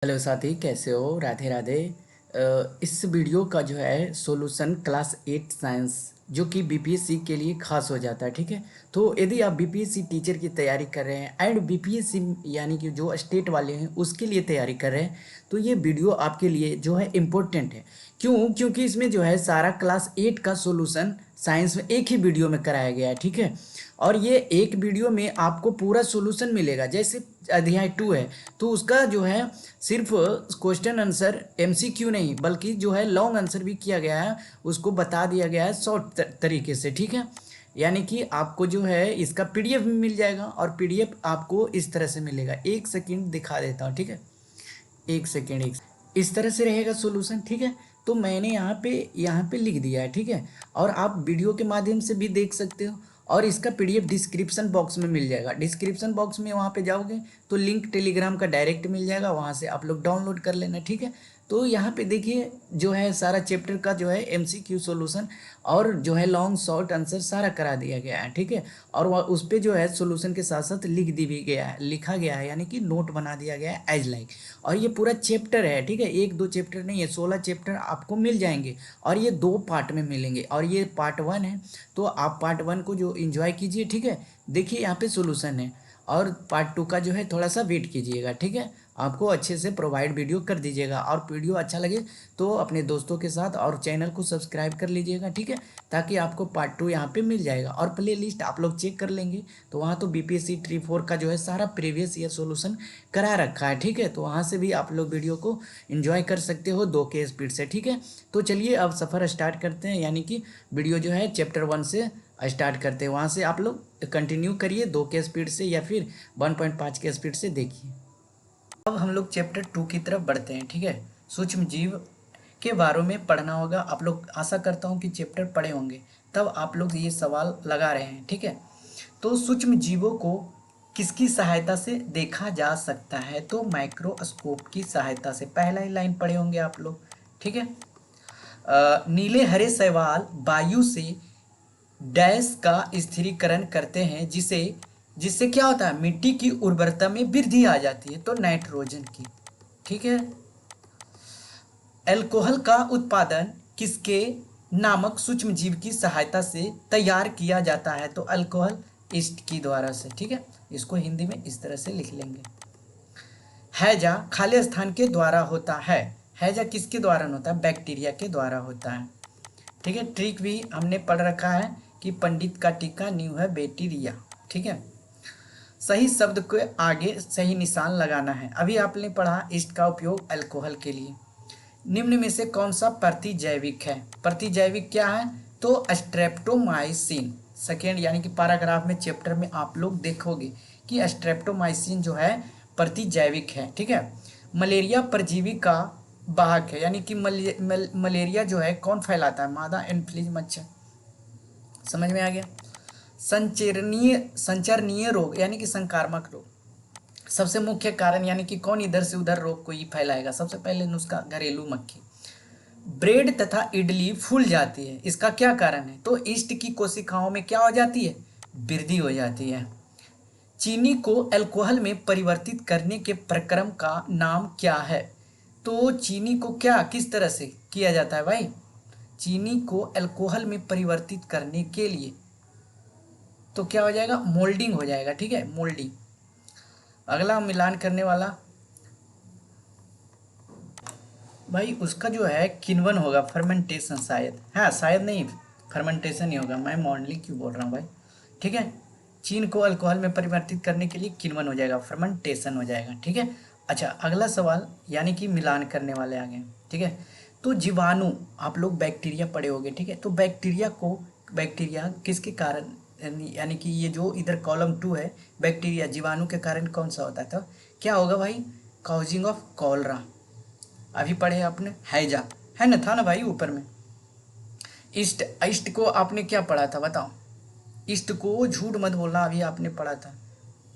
Hello साथी, कैसे हो? राधे राधे। इस वीडियो का जो है सॉल्यूशन क्लास 8 साइंस जो कि बीपीएससी के लिए खास हो जाता है। ठीक है, तो यदि आप बीपीएससी टीचर की तैयारी कर रहे हैं एंड बीपीएससी यानी कि जो स्टेट वाले हैं उसके लिए तैयारी कर रहे हैं, तो ये वीडियो आपके लिए जो है इम्पोर्टेंट है। क्योंकि इसमें जो है सारा क्लास 8 का सॉल्यूशन साइंस में एक ही वीडियो में कराया गया है। ठीक है, और ये एक वीडियो में आपको पूरा सॉल्यूशन मिलेगा। जैसे अध्याय 2 है तो उसका जो है सिर्फ क्वेश्चन आंसर एमसीक्यू नहीं बल्कि जो है लॉन्ग आंसर भी किया गया है, उसको बता दिया गया है शॉर्ट तरीके से। ठीक है, यानी कि आपको जो है इसका पीडीएफ भी मिल जाएगा और पीडीएफ आपको इस तरह से मिलेगा। एक सेकंड दिखा देता हूँ। ठीक है, एक सेकेंड, इस तरह से रहेगा सॉल्यूशन। ठीक है, तो मैंने यहाँ पे लिख दिया है। ठीक है, और आप वीडियो के माध्यम से भी देख सकते हो और इसका पीडीएफ डिस्क्रिप्शन बॉक्स में मिल जाएगा। डिस्क्रिप्शन बॉक्स में वहाँ पे जाओगे तो लिंक टेलीग्राम का डायरेक्ट मिल जाएगा, वहाँ से आप लोग डाउनलोड कर लेना। ठीक है, तो यहाँ पे देखिए जो है सारा चैप्टर का जो है एमसीक्यू सॉल्यूशन और जो है लॉन्ग शॉर्ट आंसर सारा करा दिया गया है। ठीक है, और वह उस पर जो है सॉल्यूशन के साथ साथ लिखा गया है, यानी कि नोट बना दिया गया है एज लाइक। और ये पूरा चैप्टर है। ठीक है, एक दो चैप्टर नहीं है, 16 चैप्टर आपको मिल जाएंगे और ये 2 पार्ट में मिलेंगे और ये पार्ट 1 है। तो आप पार्ट 1 को जो एंजॉय कीजिए। ठीक है, देखिए यहाँ पे सॉल्यूशन है और पार्ट 2 का जो है थोड़ा सा वेट कीजिएगा। ठीक है, आपको अच्छे से प्रोवाइड वीडियो कर दीजिएगा और वीडियो अच्छा लगे तो अपने दोस्तों के साथ और चैनल को सब्सक्राइब कर लीजिएगा। ठीक है, ताकि आपको पार्ट 2 यहाँ पे मिल जाएगा और प्ले लिस्ट आप लोग चेक कर लेंगे तो वहाँ तो बीपीएससी ट्री 4 का जो है सारा प्रीवियस ईयर सॉल्यूशन करा रखा है। ठीक है, तो वहाँ से भी आप लोग वीडियो को एंजॉय कर सकते हो 2 के स्पीड से। ठीक है, तो चलिए अब सफ़र स्टार्ट करते हैं, यानी कि वीडियो जो है चैप्टर 1 से स्टार्ट करते हैं। वहाँ से आप लोग कंटिन्यू करिए 2 के स्पीड से या फिर 1.5 के स्पीड से देखिए। अब हम लोग चैप्टर 2 की तरफ बढ़ते हैं। ठीक है, सूक्ष्म जीव के बारे में पढ़ना होगा। आप लोग, आशा करता हूँ कि चैप्टर पढ़े होंगे, तब आप लोग ये सवाल लगा रहे हैं। ठीक है, तो सूक्ष्म जीवों को किसकी सहायता से देखा जा सकता है? तो माइक्रोस्कोप की सहायता से। पहला ही लाइन पढ़े होंगे आप लोग। ठीक है, नीले हरे शैवाल वायु से डैश का स्थिरीकरण करते हैं, जिसे जिससे क्या होता है, मिट्टी की उर्वरता में वृद्धि आ जाती है, तो नाइट्रोजन की। ठीक है, अल्कोहल का उत्पादन किसके नामक सूक्ष्म जीव की सहायता से तैयार किया जाता है? तो अल्कोहल ईस्ट की द्वारा से। ठीक है, इसको हिंदी में इस तरह से लिख लेंगे। हैजा खाली स्थान के द्वारा होता है। हैजा किसके द्वारा होता है? बैक्टीरिया के द्वारा होता है। ठीक है, ट्रिक भी हमने पढ़ रखा है कि पंडित का टीका नींव है बैक्टीरिया। ठीक है, सही शब्द के आगे सही निशान लगाना है। अभी आपने पढ़ा ईस्ट का उपयोग अल्कोहल के लिए। निम्न में से कौन सा प्रतिजैविक है? प्रतिजैविक क्या है? तो स्ट्रेप्टोमाइसिन। सेकेंड यानी कि पैराग्राफ में चैप्टर में आप लोग देखोगे कि स्ट्रेप्टोमाइसिन जो है प्रतिजैविक है। ठीक है, मलेरिया परजीवी का वाहक है, यानी कि मलेरिया जो है कौन फैलाता है? मादा एनफ्लूएंजा मच्छर। समझ में आ गया? संचरणीय रोग यानी कि संक्रामक रोग सबसे मुख्य कारण, यानी कि कौन इधर से उधर रोग को ही फैलाएगा? सबसे पहले नुस्खा घरेलू मक्खी। ब्रेड तथा इडली फूल जाती है, इसका क्या कारण है? तो ईस्ट की कोशिकाओं में क्या हो जाती है? वृद्धि हो जाती है। चीनी को अल्कोहल में परिवर्तित करने के प्रक्रम का नाम क्या है? तो चीनी को क्या किस तरह से किया जाता है भाई? चीनी को अल्कोहल में परिवर्तित करने के लिए तो क्या हो जाएगा? मोल्डिंग हो जाएगा। ठीक है, मोल्डिंग। अगला मिलान करने वाला भाई उसका जो है किण्वन होगा, फर्मेंटेशन शायद। हाँ, शायद नहीं, फर्मेंटेशन ही होगा। मैं मॉडली क्यों बोल रहा हूँ भाई? ठीक है, चीन को अल्कोहल में परिवर्तित करने के लिए किण्वन हो जाएगा, फर्मेंटेशन हो जाएगा। ठीक है, अच्छा अगला सवाल, यानी कि मिलान करने वाले आ गए। ठीक है, तो जीवाणु, आप लोग बैक्टीरिया पढ़े होंगे। ठीक है, तो बैक्टीरिया किसके कारण, यानी कि ये जो इधर कॉलम 2 है, बैक्टीरिया जीवाणु के कारण कौन सा होता है? तो क्या होगा भाई? Causing of cholera. अभी पढ़े आपने हैजा, है ना, था ना भाई ऊपर में। ईस्ट, ईस्ट को आपने क्या पढ़ा था बताओ? ईस्ट को झूठ मत बोलना, अभी आपने पढ़ा था।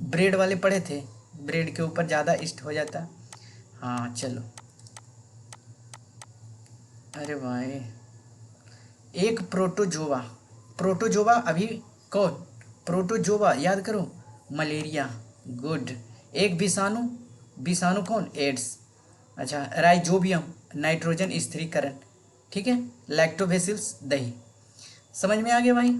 ब्रेड वाले पढ़े थे, ब्रेड के ऊपर ज़्यादा ईस्ट हो जाता। हाँ चलो, अरे भाई एक प्रोटोजोवा। प्रोटोजोवा अभी कौन? प्रोटोजोवा याद करो, मलेरिया। गुड। एक विषाणु, विषाणु कौन? एड्स। अच्छा, राइजोबियम नाइट्रोजन स्थिरीकरण, ठीक है। लैक्टोबैसिलस दही। समझ में आ गया भाई।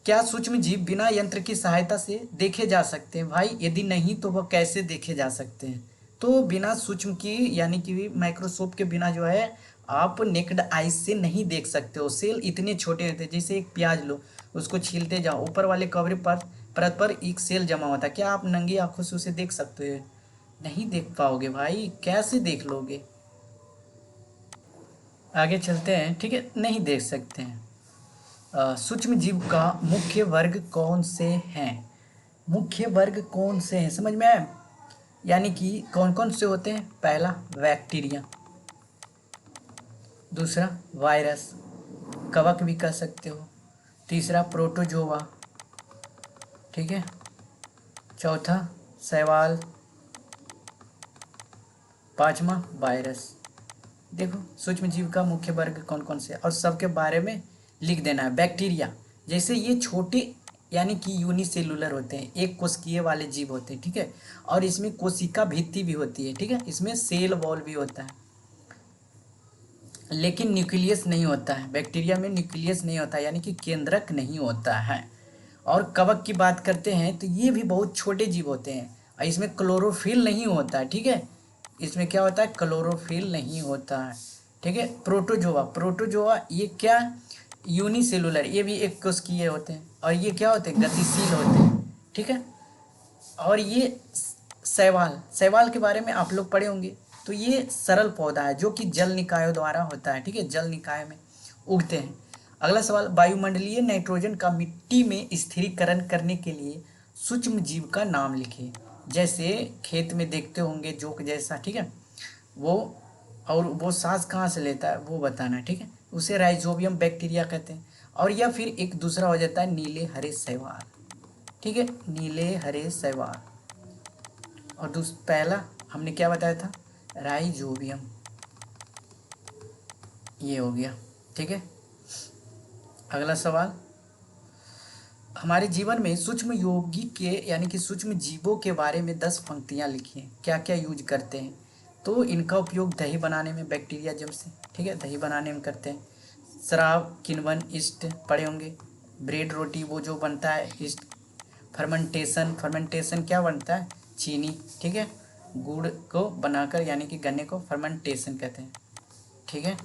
क्या सूक्ष्म जीव बिना यंत्र की सहायता से देखे जा सकते हैं? भाई यदि नहीं तो वह कैसे देखे जा सकते हैं? तो बिना सूक्ष्म की यानी कि माइक्रोस्कोप के बिना जो है आप नेक्ड आइज से नहीं देख सकते हो। सेल इतने छोटे होते हैं, जैसे एक प्याज लो, उसको छीलते जाओ, ऊपर वाले कवरेज पर परत पर एक सेल जमा होता है। क्या आप नंगी आंखों से उसे देख सकते हो? नहीं देख पाओगे भाई, कैसे देख लोगे? आगे चलते हैं, ठीक है, नहीं देख सकते हैं। सूक्ष्म जीव का मुख्य वर्ग कौन से हैं? मुख्य वर्ग कौन से हैं, समझ में आया? यानी कि कौन कौन से होते हैं? पहला बैक्टीरिया, दूसरा वायरस, कवक भी कह सकते हो, तीसरा प्रोटोजोआ, ठीक है, चौथा शैवाल, पांचवा वायरस। देखो सूक्ष्म जीव का मुख्य वर्ग कौन कौन से, और सबके बारे में लिख देना है। बैक्टीरिया, जैसे ये छोटे यानी कि यूनिसेलुलर होते हैं, एक कोशिकीय वाले जीव होते हैं, ठीक है। और इसमें कोशिका भित्ति भी होती है, ठीक है, इसमें सेल वॉल भी होता है, लेकिन न्यूक्लियस नहीं होता है। बैक्टीरिया में न्यूक्लियस नहीं होता है, यानी कि केंद्रक नहीं होता है। और कवक की बात करते हैं तो ये भी बहुत छोटे जीव होते हैं, और इसमें क्लोरोफिल नहीं होता है, ठीक है। इसमें क्या होता है? क्लोरोफिल नहीं होता है, ठीक है। प्रोटोजोआ, प्रोटोजोआ ये क्या? यूनिसेलुलर, ये भी एक कोशिकीय होते हैं, और ये क्या होते हैं? गतिशील होते हैं, ठीक है। और ये शैवाल, शैवाल के बारे में आप लोग पढ़े होंगे। तो ये सरल पौधा है जो कि जल निकायों द्वारा होता है, ठीक है, जल निकाय में उगते हैं। अगला सवाल, वायुमंडलीय नाइट्रोजन का मिट्टी में स्थिरीकरण करने के लिए सूक्ष्म जीव का नाम लिखिए। जैसे खेत में देखते होंगे जोक जैसा, ठीक है, वो, और वो सांस कहाँ से लेता है वो बताना है, ठीक है। उसे राइजोबियम बैक्टीरिया कहते हैं। और या फिर एक दूसरा हो जाता है नीले हरे शैवाल, ठीक है, नीले हरे शैवाल। और पहला हमने क्या बताया था? राइजोबियम, ये हो गया, ठीक है। अगला सवाल, हमारे जीवन में सूक्ष्म योगी के यानी कि सूक्ष्म जीवों के बारे में 10 पंक्तियां लिखिए। क्या क्या यूज करते हैं? तो इनका उपयोग दही बनाने में, बैक्टीरिया जम से, ठीक है, दही बनाने में करते हैं। शराब, किण्वन, ईस्ट पढ़े होंगे। ब्रेड, रोटी वो जो बनता है ईस्ट। फर्मेंटेशन, फर्मेंटेशन क्या बनता है? चीनी, ठीक है, गुड़ को बनाकर यानी कि गन्ने को फर्मेंटेशन कहते हैं, ठीक है।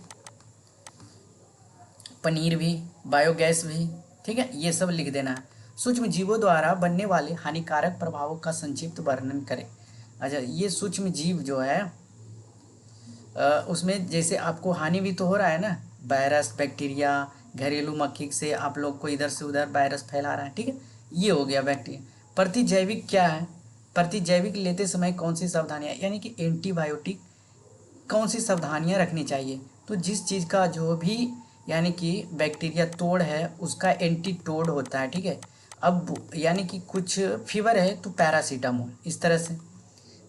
पनीर भी, बायोगैस भी, ठीक है, ये सब लिख देना है। सूक्ष्म जीवों द्वारा बनने वाले हानिकारक प्रभावों का संक्षिप्त वर्णन करें। अच्छा, ये सूक्ष्म जीव जो है उसमें जैसे आपको हानि भी तो हो रहा है ना, वायरस, बैक्टीरिया, घरेलू मक्खी से आप लोग को इधर से उधर वायरस फैला रहा है, ठीक है, ये हो गया बैक्टीरिया। प्रतिजैविक क्या है? प्रतिजैविक लेते समय कौन सी सावधानियाँ, यानी कि एंटीबायोटिक कौन सी सावधानियाँ रखनी चाहिए? तो जिस चीज़ का जो भी यानी कि बैक्टीरिया तोड़ है उसका एंटीटोड होता है, ठीक है। अब यानी कि कुछ फीवर है तो पैरासीटामोल, इस तरह से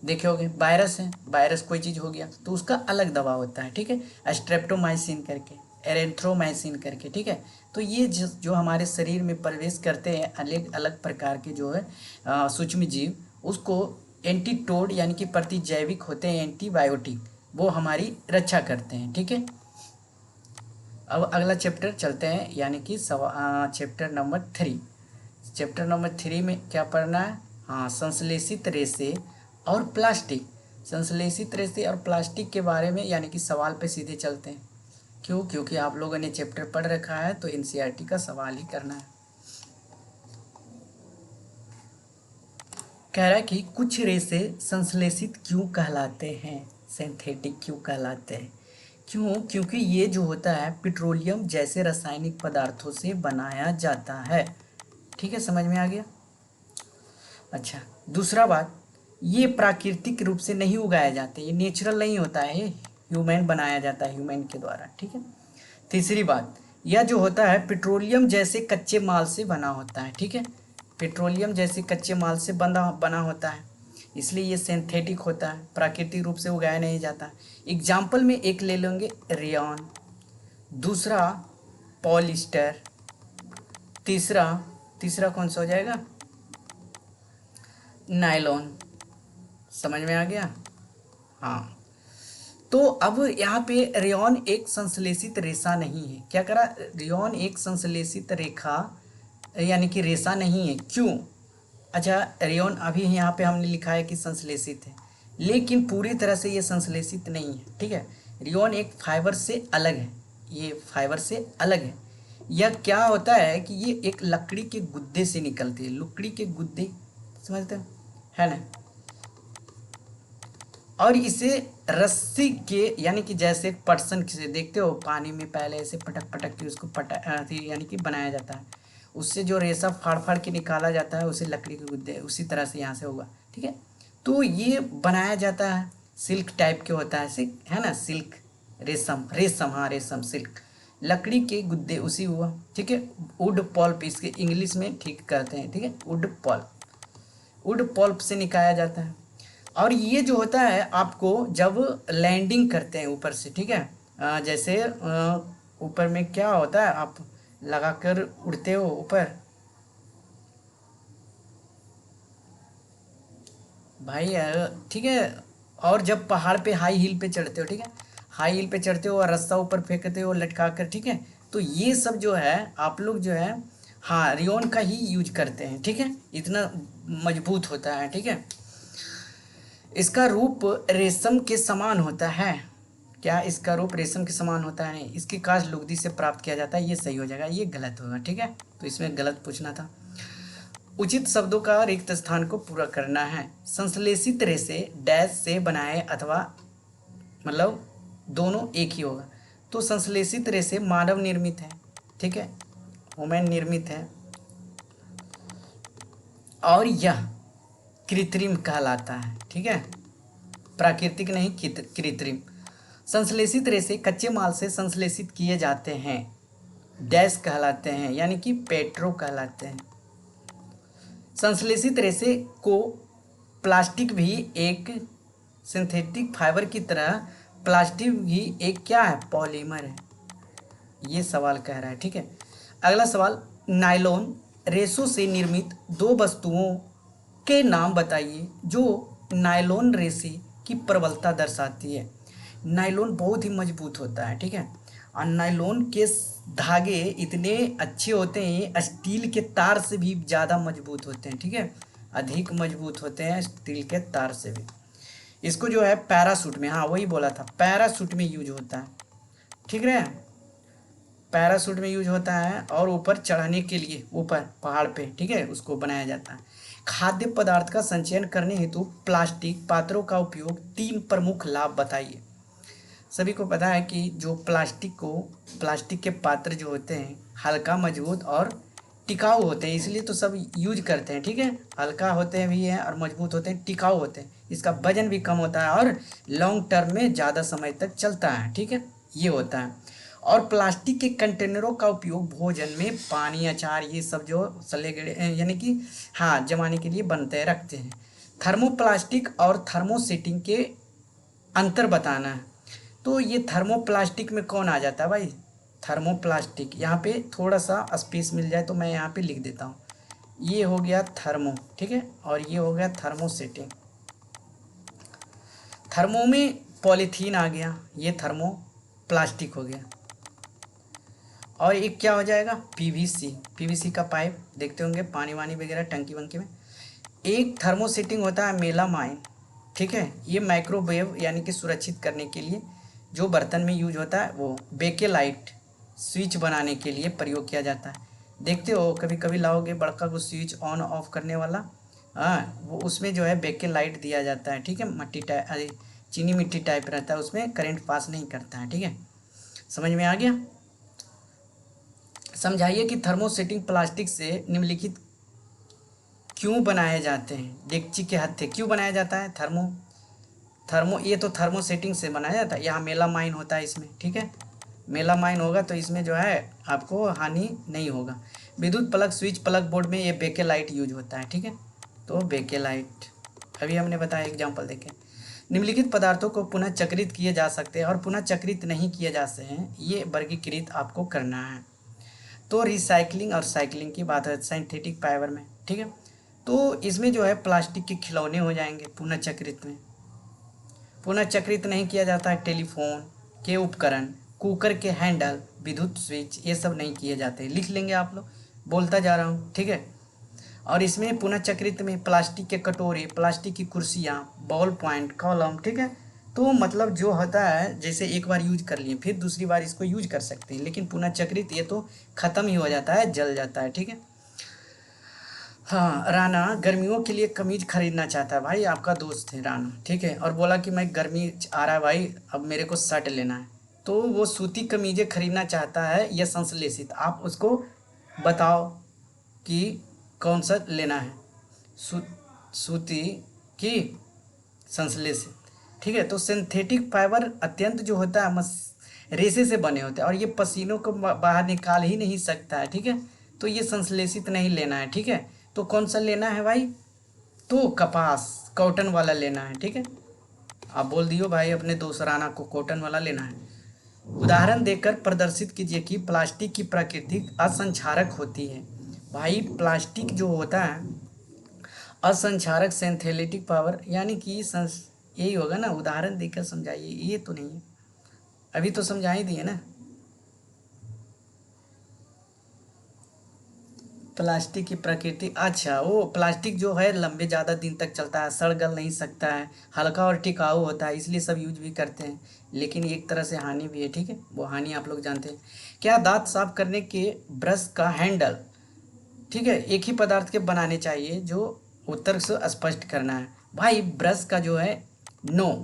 देखे होगे। वायरस है, वायरस कोई चीज़ हो गया तो उसका अलग दवा होता है, ठीक है, स्ट्रेप्टोमाइसिन करके, एरेंथ्रोमाइसिन करके, ठीक है। तो ये जो हमारे शरीर में प्रवेश करते हैं अलग अलग प्रकार के जो है सूक्ष्म जीव, उसको एंटीटोड यानी कि प्रतिजैविक होते हैं, एंटीबायोटिक, वो हमारी रक्षा करते हैं, ठीक है। अब अगला चैप्टर चलते हैं, यानी कि चैप्टर नंबर 3। चैप्टर नंबर 3 में क्या पढ़ना है? हाँ, संश्लेषित रेशे और प्लास्टिक। संश्लेषित रेशे और प्लास्टिक के बारे में यानी कि सवाल पे सीधे चलते हैं। क्यों? क्योंकि आप लोगों ने चैप्टर पढ़ रखा है तो एनसीईआरटी का सवाल ही करना है। कह रहा है कि कुछ रेशे संश्लेषित क्यों कहलाते हैं, सिंथेटिक क्यों कहलाते हैं? क्यों? क्योंकि ये जो होता है पेट्रोलियम जैसे रासायनिक पदार्थों से बनाया जाता है, ठीक है, समझ में आ गया। अच्छा, दूसरा बात, ये प्राकृतिक रूप से नहीं उगाए जाते, ये नेचुरल नहीं होता है, ये ह्यूमन बनाया जाता है, ह्यूमन के द्वारा, ठीक है। तीसरी बात, यह जो होता है पेट्रोलियम जैसे कच्चे माल से बना होता है, ठीक है, पेट्रोलियम जैसे कच्चे माल से बना बना होता है, इसलिए ये सिंथेटिक होता है, प्राकृतिक रूप से उगाया नहीं जाता। एग्जाम्पल में एक ले लेंगे, रेयॉन, दूसरा पॉलिस्टर, तीसरा तीसरा कौन सा हो जाएगा? नायलॉन। समझ में आ गया? हाँ, तो अब यहाँ पे रेयॉन एक संश्लेषित रेशा नहीं है। क्या करा, रेयॉन एक संश्लेषित रेखा यानी कि रेशा नहीं है। क्यों? अच्छा, रेयॉन अभी यहाँ पे हमने लिखा है कि संश्लेषित है, लेकिन पूरी तरह से ये संश्लेषित नहीं है। ठीक है, रेयॉन एक फाइबर से अलग है, ये फाइबर से अलग है। यह क्या होता है कि ये एक लकड़ी के गुद्दे से निकलती है, लकड़ी के गुद्दे, समझते हो, है ना। और इसे रस्सी के यानी कि जैसे पटसन से देखते हो पानी में पहले ऐसे पटक पटक के उसको यानी कि बनाया जाता है, उससे जो रेशा फाड़ फाड़ के निकाला जाता है उसे लकड़ी के गुद्दे, उसी तरह से यहाँ से होगा। ठीक है, तो ये बनाया जाता है, सिल्क टाइप के होता है, सिल्क है ना, सिल्क, रेशम, रेशम, हाँ रेशम, सिल्क, लकड़ी के गुद्दे, उसी हुआ। ठीक है, वुड पल्प इसके इंग्लिश में ठीक करते हैं। ठीक है, वुड पल्प, वुड पल्प से निकाला जाता है। और ये जो होता है आपको जब लैंडिंग करते हैं ऊपर से, ठीक है, जैसे ऊपर में क्या होता है, आप लगाकर उड़ते हो ऊपर, भाई ठीक है, और जब पहाड़ पे हाई हिल पे चढ़ते हो, ठीक है, हाई हिल पे चढ़ते हो और रास्ता ऊपर फेंकते हो लटका कर, ठीक है, तो ये सब जो है आप लोग जो है, हाँ, रियोन का ही यूज करते हैं। ठीक है, इतना मजबूत होता है। ठीक है, इसका रूप रेशम के समान होता है। क्या इसका रूप रेशम के समान होता है? नहीं, इसकी काश लुगदी से प्राप्त किया जाता है, ये सही हो जाएगा, ये गलत होगा। ठीक है, तो इसमें गलत पूछना था। उचित शब्दों का रिक्त स्थान को पूरा करना है। संश्लेषित रेशे डैश से बनाए अथवा मतलब दोनों एक ही होगा। तो संश्लेषित रेशे मानव निर्मित है, ठीक है, ह्यूमन निर्मित है, और यह कृत्रिम कहलाता है। ठीक है, प्राकृतिक नहीं, कृत्रिम। संश्लेषित रेशे कच्चे माल से संश्लेषित किए जाते हैं, डैश कहलाते हैं, यानी कि पेट्रो कहलाते हैं। संश्लेषित रेशे को प्लास्टिक भी एक सिंथेटिक फाइबर की तरह, प्लास्टिक भी एक क्या है, पॉलीमर है, ये सवाल कह रहा है। ठीक है, अगला सवाल, नायलॉन रेशों से निर्मित दो वस्तुओं के नाम बताइए जो नायलॉन रेशे की प्रबलता दर्शाती है। नायलॉन बहुत ही मजबूत होता है। ठीक है, और नायलॉन के धागे इतने अच्छे होते हैं, स्टील के तार से भी ज़्यादा मजबूत होते हैं। ठीक है, अधिक मजबूत होते हैं स्टील के तार से भी। इसको जो है पैरासूट में, हाँ वही बोला था, पैरासूट में यूज होता है। ठीक है, पैरासूट में यूज होता है, और ऊपर चढ़ने के लिए ऊपर पहाड़ पे, ठीक है, उसको बनाया जाता है। खाद्य पदार्थ का संचयन करने हेतु प्लास्टिक पात्रों का उपयोग, तीन प्रमुख लाभ बताइए। सभी को पता है कि जो प्लास्टिक के पात्र जो होते हैं हल्का, मजबूत और टिकाऊ होते हैं, इसलिए तो सब यूज करते हैं। ठीक है, हल्का होते हैं भी हैं और मजबूत होते हैं, टिकाऊ होते हैं, इसका वजन भी कम होता है और लॉन्ग टर्म में ज़्यादा समय तक चलता है। ठीक है, ये होता है। और प्लास्टिक के कंटेनरों का उपयोग भोजन में पानी, अचार, ये सब जो सले गड़े यानी कि हाँ जमाने के लिए बनते रखते हैं। थर्मोप्लास्टिक और थर्मोसेटिंग के अंतर बताना है। तो ये थर्मोप्लास्टिक में कौन आ जाता है भाई, थर्मोप्लास्टिक, यहाँ पे थोड़ा सा स्पेस मिल जाए तो मैं यहाँ पे लिख देता हूँ। ये हो गया थर्मो, ठीक है, और ये हो गया थर्मोसेटिंग। थर्मो में पॉलीथीन आ गया, ये थर्मो प्लास्टिक हो गया। और एक क्या हो जाएगा, पीवीसी, पीवीसी का पाइप देखते होंगे पानी वानी वगैरह टंकी वंकी में। एक थर्मोसेटिंग होता है मेलामाइन। ठीक है, ये माइक्रोवेव यानी कि सुरक्षित करने के लिए जो बर्तन में यूज होता है, वो बेकेलाइट स्विच बनाने के लिए प्रयोग किया जाता है। देखते हो कभी कभी लाओगे बड़का को स्विच ऑन ऑफ करने वाला, हाँ, वो उसमें जो है बेकेलाइट दिया जाता है। ठीक है, मट्टी टाइप, अरे चीनी मिट्टी टाइप रहता है, उसमें करंट पास नहीं करता है। ठीक है, समझ में आ गया। समझाइए कि थर्मोसेटिंग प्लास्टिक से निम्नलिखित क्यों बनाए जाते हैं। डेगची के हत्थे क्यों बनाया जाता है, थर्मो थर्मो ये तो थर्मोसेटिंग से बनाया जाता है। यहाँ मेलामाइन होता है इसमें। ठीक है, मेलामाइन होगा तो इसमें जो है आपको हानि नहीं होगा। विद्युत प्लग, स्विच प्लग बोर्ड में ये बेकेलाइट यूज होता है। ठीक है, तो बेकेलाइट अभी हमने बताया, एग्जाम्पल देखें। निम्नलिखित पदार्थों को पुनः चक्रित किए जा सकते हैं और पुनः चक्रित नहीं किए जा सकते हैं, ये वर्गीकृत आपको करना है। तो रिसाइकलिंग और साइकिलिंग की बात है सिंथेटिक फाइबर में। ठीक है, तो इसमें जो है प्लास्टिक के खिलौने हो जाएंगे पुनः चक्रित में, पुनः चक्रित नहीं किया जाता है टेलीफोन के उपकरण, कुकर के हैंडल, विद्युत स्विच, ये सब नहीं किए जाते। लिख लेंगे आप लोग, बोलता जा रहा हूँ, ठीक है। और इसमें पुनः चक्रित में प्लास्टिक के कटोरे, प्लास्टिक की कुर्सियाँ, बॉल पॉइंट, कॉलम, ठीक है। तो मतलब जो होता है, जैसे एक बार यूज कर लिए फिर दूसरी बार इसको यूज कर सकते हैं, लेकिन पुनः चक्रित ये तो ख़त्म ही हो जाता है, जल जाता है, ठीक है। हाँ, राना गर्मियों के लिए कमीज खरीदना चाहता है, भाई आपका दोस्त है राना, ठीक है, और बोला कि मैं गर्मी आ रहा है भाई, अब मेरे को शर्ट लेना है। तो वो सूती कमीजें खरीदना चाहता है या संश्लेषित, आप उसको बताओ कि कौन सा लेना है, सू सूती की संश्लेषित, ठीक है। तो सिंथेटिक फाइबर अत्यंत जो होता है रेशे से बने होते हैं और ये पसीनों को बाहर निकाल ही नहीं सकता है, ठीक है। तो ये संश्लेषित नहीं लेना है, ठीक है। तो कौन सा लेना है भाई, तो कपास कॉटन वाला लेना है, ठीक है। आप बोल दियो भाई अपने दोस्त राना को कॉटन वाला लेना है। उदाहरण देकर प्रदर्शित कीजिए कि प्लास्टिक की प्राकृतिक असंक्षारक होती है। भाई प्लास्टिक जो होता है असंक्षारक सिंथेटिक पावर, यानी कि यही होगा ना, उदाहरण देकर समझाइए, ये तो नहीं है, अभी तो समझा ही दिए ना। प्लास्टिक की प्रकृति, अच्छा वो प्लास्टिक जो है लंबे ज़्यादा दिन तक चलता है, सड़ गल नहीं सकता है, हल्का और टिकाऊ होता है, इसलिए सब यूज भी करते हैं, लेकिन एक तरह से हानि भी है, ठीक है, वो हानि आप लोग जानते हैं। क्या दांत साफ करने के ब्रश का हैंडल, ठीक है, एक ही पदार्थ के बनाने चाहिए, जो उत्तर से स्पष्ट करना है। भाई ब्रश का जो है नो,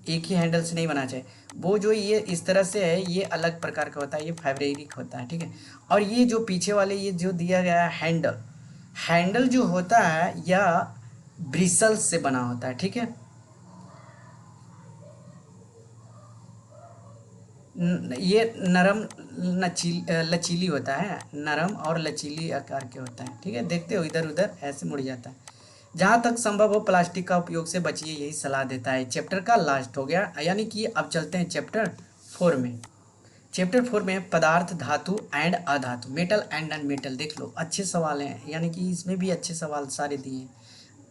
एक ही हैंडल से नहीं बनाना चाहिए, वो जो ये इस तरह से है ये अलग प्रकार का होता है, ये फैब्रिक होता है, ठीक है। और ये जो पीछे वाले ये जो दिया गया है हैंडल, हैंडल जो होता है या ब्रिसल्स से बना होता है, ठीक है। ये नरम लचीली होता है, नरम और लचीली आकार के होता है, ठीक है। देखते हो इधर उधर ऐसे मुड़ जाता है। जहाँ तक संभव हो प्लास्टिक का उपयोग से बचिए, यही सलाह देता है। चैप्टर का लास्ट हो गया, यानी कि अब चलते हैं चैप्टर 4 में। चैप्टर 4 में पदार्थ, धातु एंड अधातु, मेटल एंड नॉन मेटल। देख लो अच्छे सवाल हैं, यानी कि इसमें भी अच्छे सवाल सारे दिए हैं।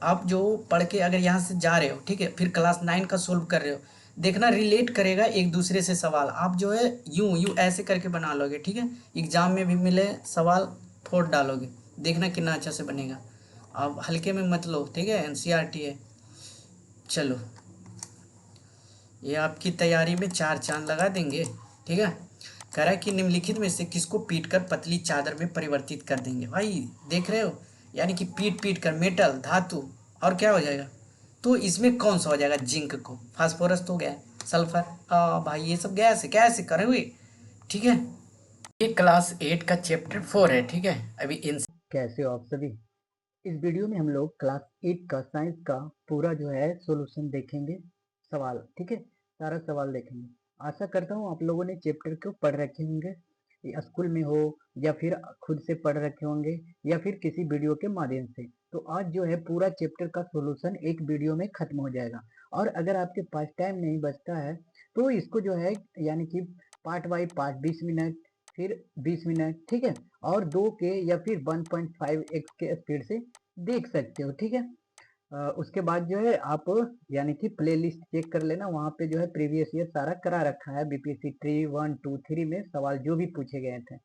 आप जो पढ़ के अगर यहाँ से जा रहे हो, ठीक है, फिर क्लास 9 का सोल्व कर रहे हो, देखना रिलेट करेगा एक दूसरे से सवाल, आप जो है यूं यूं ऐसे करके बना लोगे, ठीक है। एग्जाम में भी मिले सवाल फोड़ डालोगे, देखना कितना अच्छा से बनेगा। अब हल्के में मत लो, ठीक है, एनसीईआरटी है। चलो, ये आपकी तैयारी में 4 चांद लगा देंगे, ठीक है। कह रहा है कि निम्नलिखित में से किसको पीट कर पतली चादर में परिवर्तित कर देंगे। भाई देख रहे हो, यानी कि पीट पीट कर मेटल, धातु, और क्या हो जाएगा, तो इसमें कौन सा हो जाएगा, जिंक को, फास्फोरस तो गया, सल्फर, भाई ये सब गैस है, कैसे करे हुए, ठीक है। ये क्लास 8 का चैप्टर 4 है, ठीक है। अभी इन कैसे हो आप सभी। इस वीडियो में हम लोग क्लास 8 का साइंस का पूरा जो है सॉल्यूशन देखेंगे, सवाल, ठीक है, सारा सवाल देखेंगे। आशा करता हूँ आप लोगों ने चैप्टर को पढ़ रखे होंगे, या स्कूल में हो या फिर खुद से पढ़ रखे होंगे या फिर किसी वीडियो के माध्यम से। तो आज जो है पूरा चैप्टर का सॉल्यूशन एक वीडियो में खत्म हो जाएगा। और अगर आपके पास टाइम नहीं बचता है तो इसको जो है यानी कि पार्ट बाई पार्ट 20 मिनट, फिर 20 मिनट, ठीक है, और 2 के या फिर 1.5x के स्पीड से देख सकते हो, ठीक है। उसके बाद जो है आप यानी कि प्लेलिस्ट चेक कर लेना, वहाँ पे जो है प्रीवियस ईयर सारा करा रखा है, बीपीएससी 3, 1, 2, 3 में सवाल जो भी पूछे गए थे।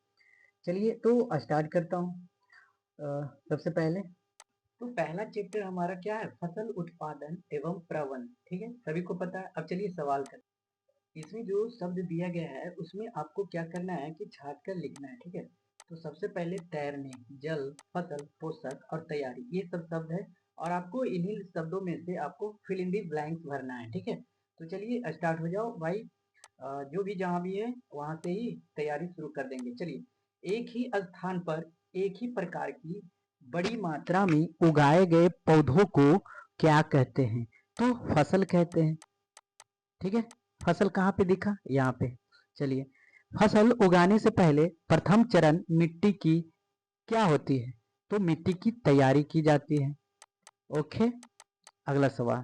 चलिए तो स्टार्ट करता हूँ। सबसे पहले तो पहला चैप्टर हमारा क्या है, फसल उत्पादन एवं प्रबंधन, ठीक है, सभी को पता है। अब चलिए सवाल करते हैं। इसमें जो शब्द दिया गया है उसमें आपको क्या करना है कि छाट कर लिखना है, ठीक है। तो सबसे पहले तैरने, जल, फसल, पोषक और तैयारी, ये सब शब्द है, और आपको इन्हीं शब्दों में से आपको फिल इन दी ब्लैंक्स भरना है, ठीक है। तो चलिए स्टार्ट हो जाओ भाई, जो भी जहाँ भी है वहाँ से ही तैयारी शुरू कर देंगे। चलिए, एक ही स्थान पर एक ही प्रकार की बड़ी मात्रा में उगाए गए पौधों को क्या कहते हैं, तो फसल कहते हैं, ठीक है। फसल कहाँ पे दिखा, यहाँ पे। चलिए, फसल उगाने से पहले प्रथम चरण मिट्टी की क्या होती है, तो मिट्टी की तैयारी की जाती है। ओके, अगला सवाल।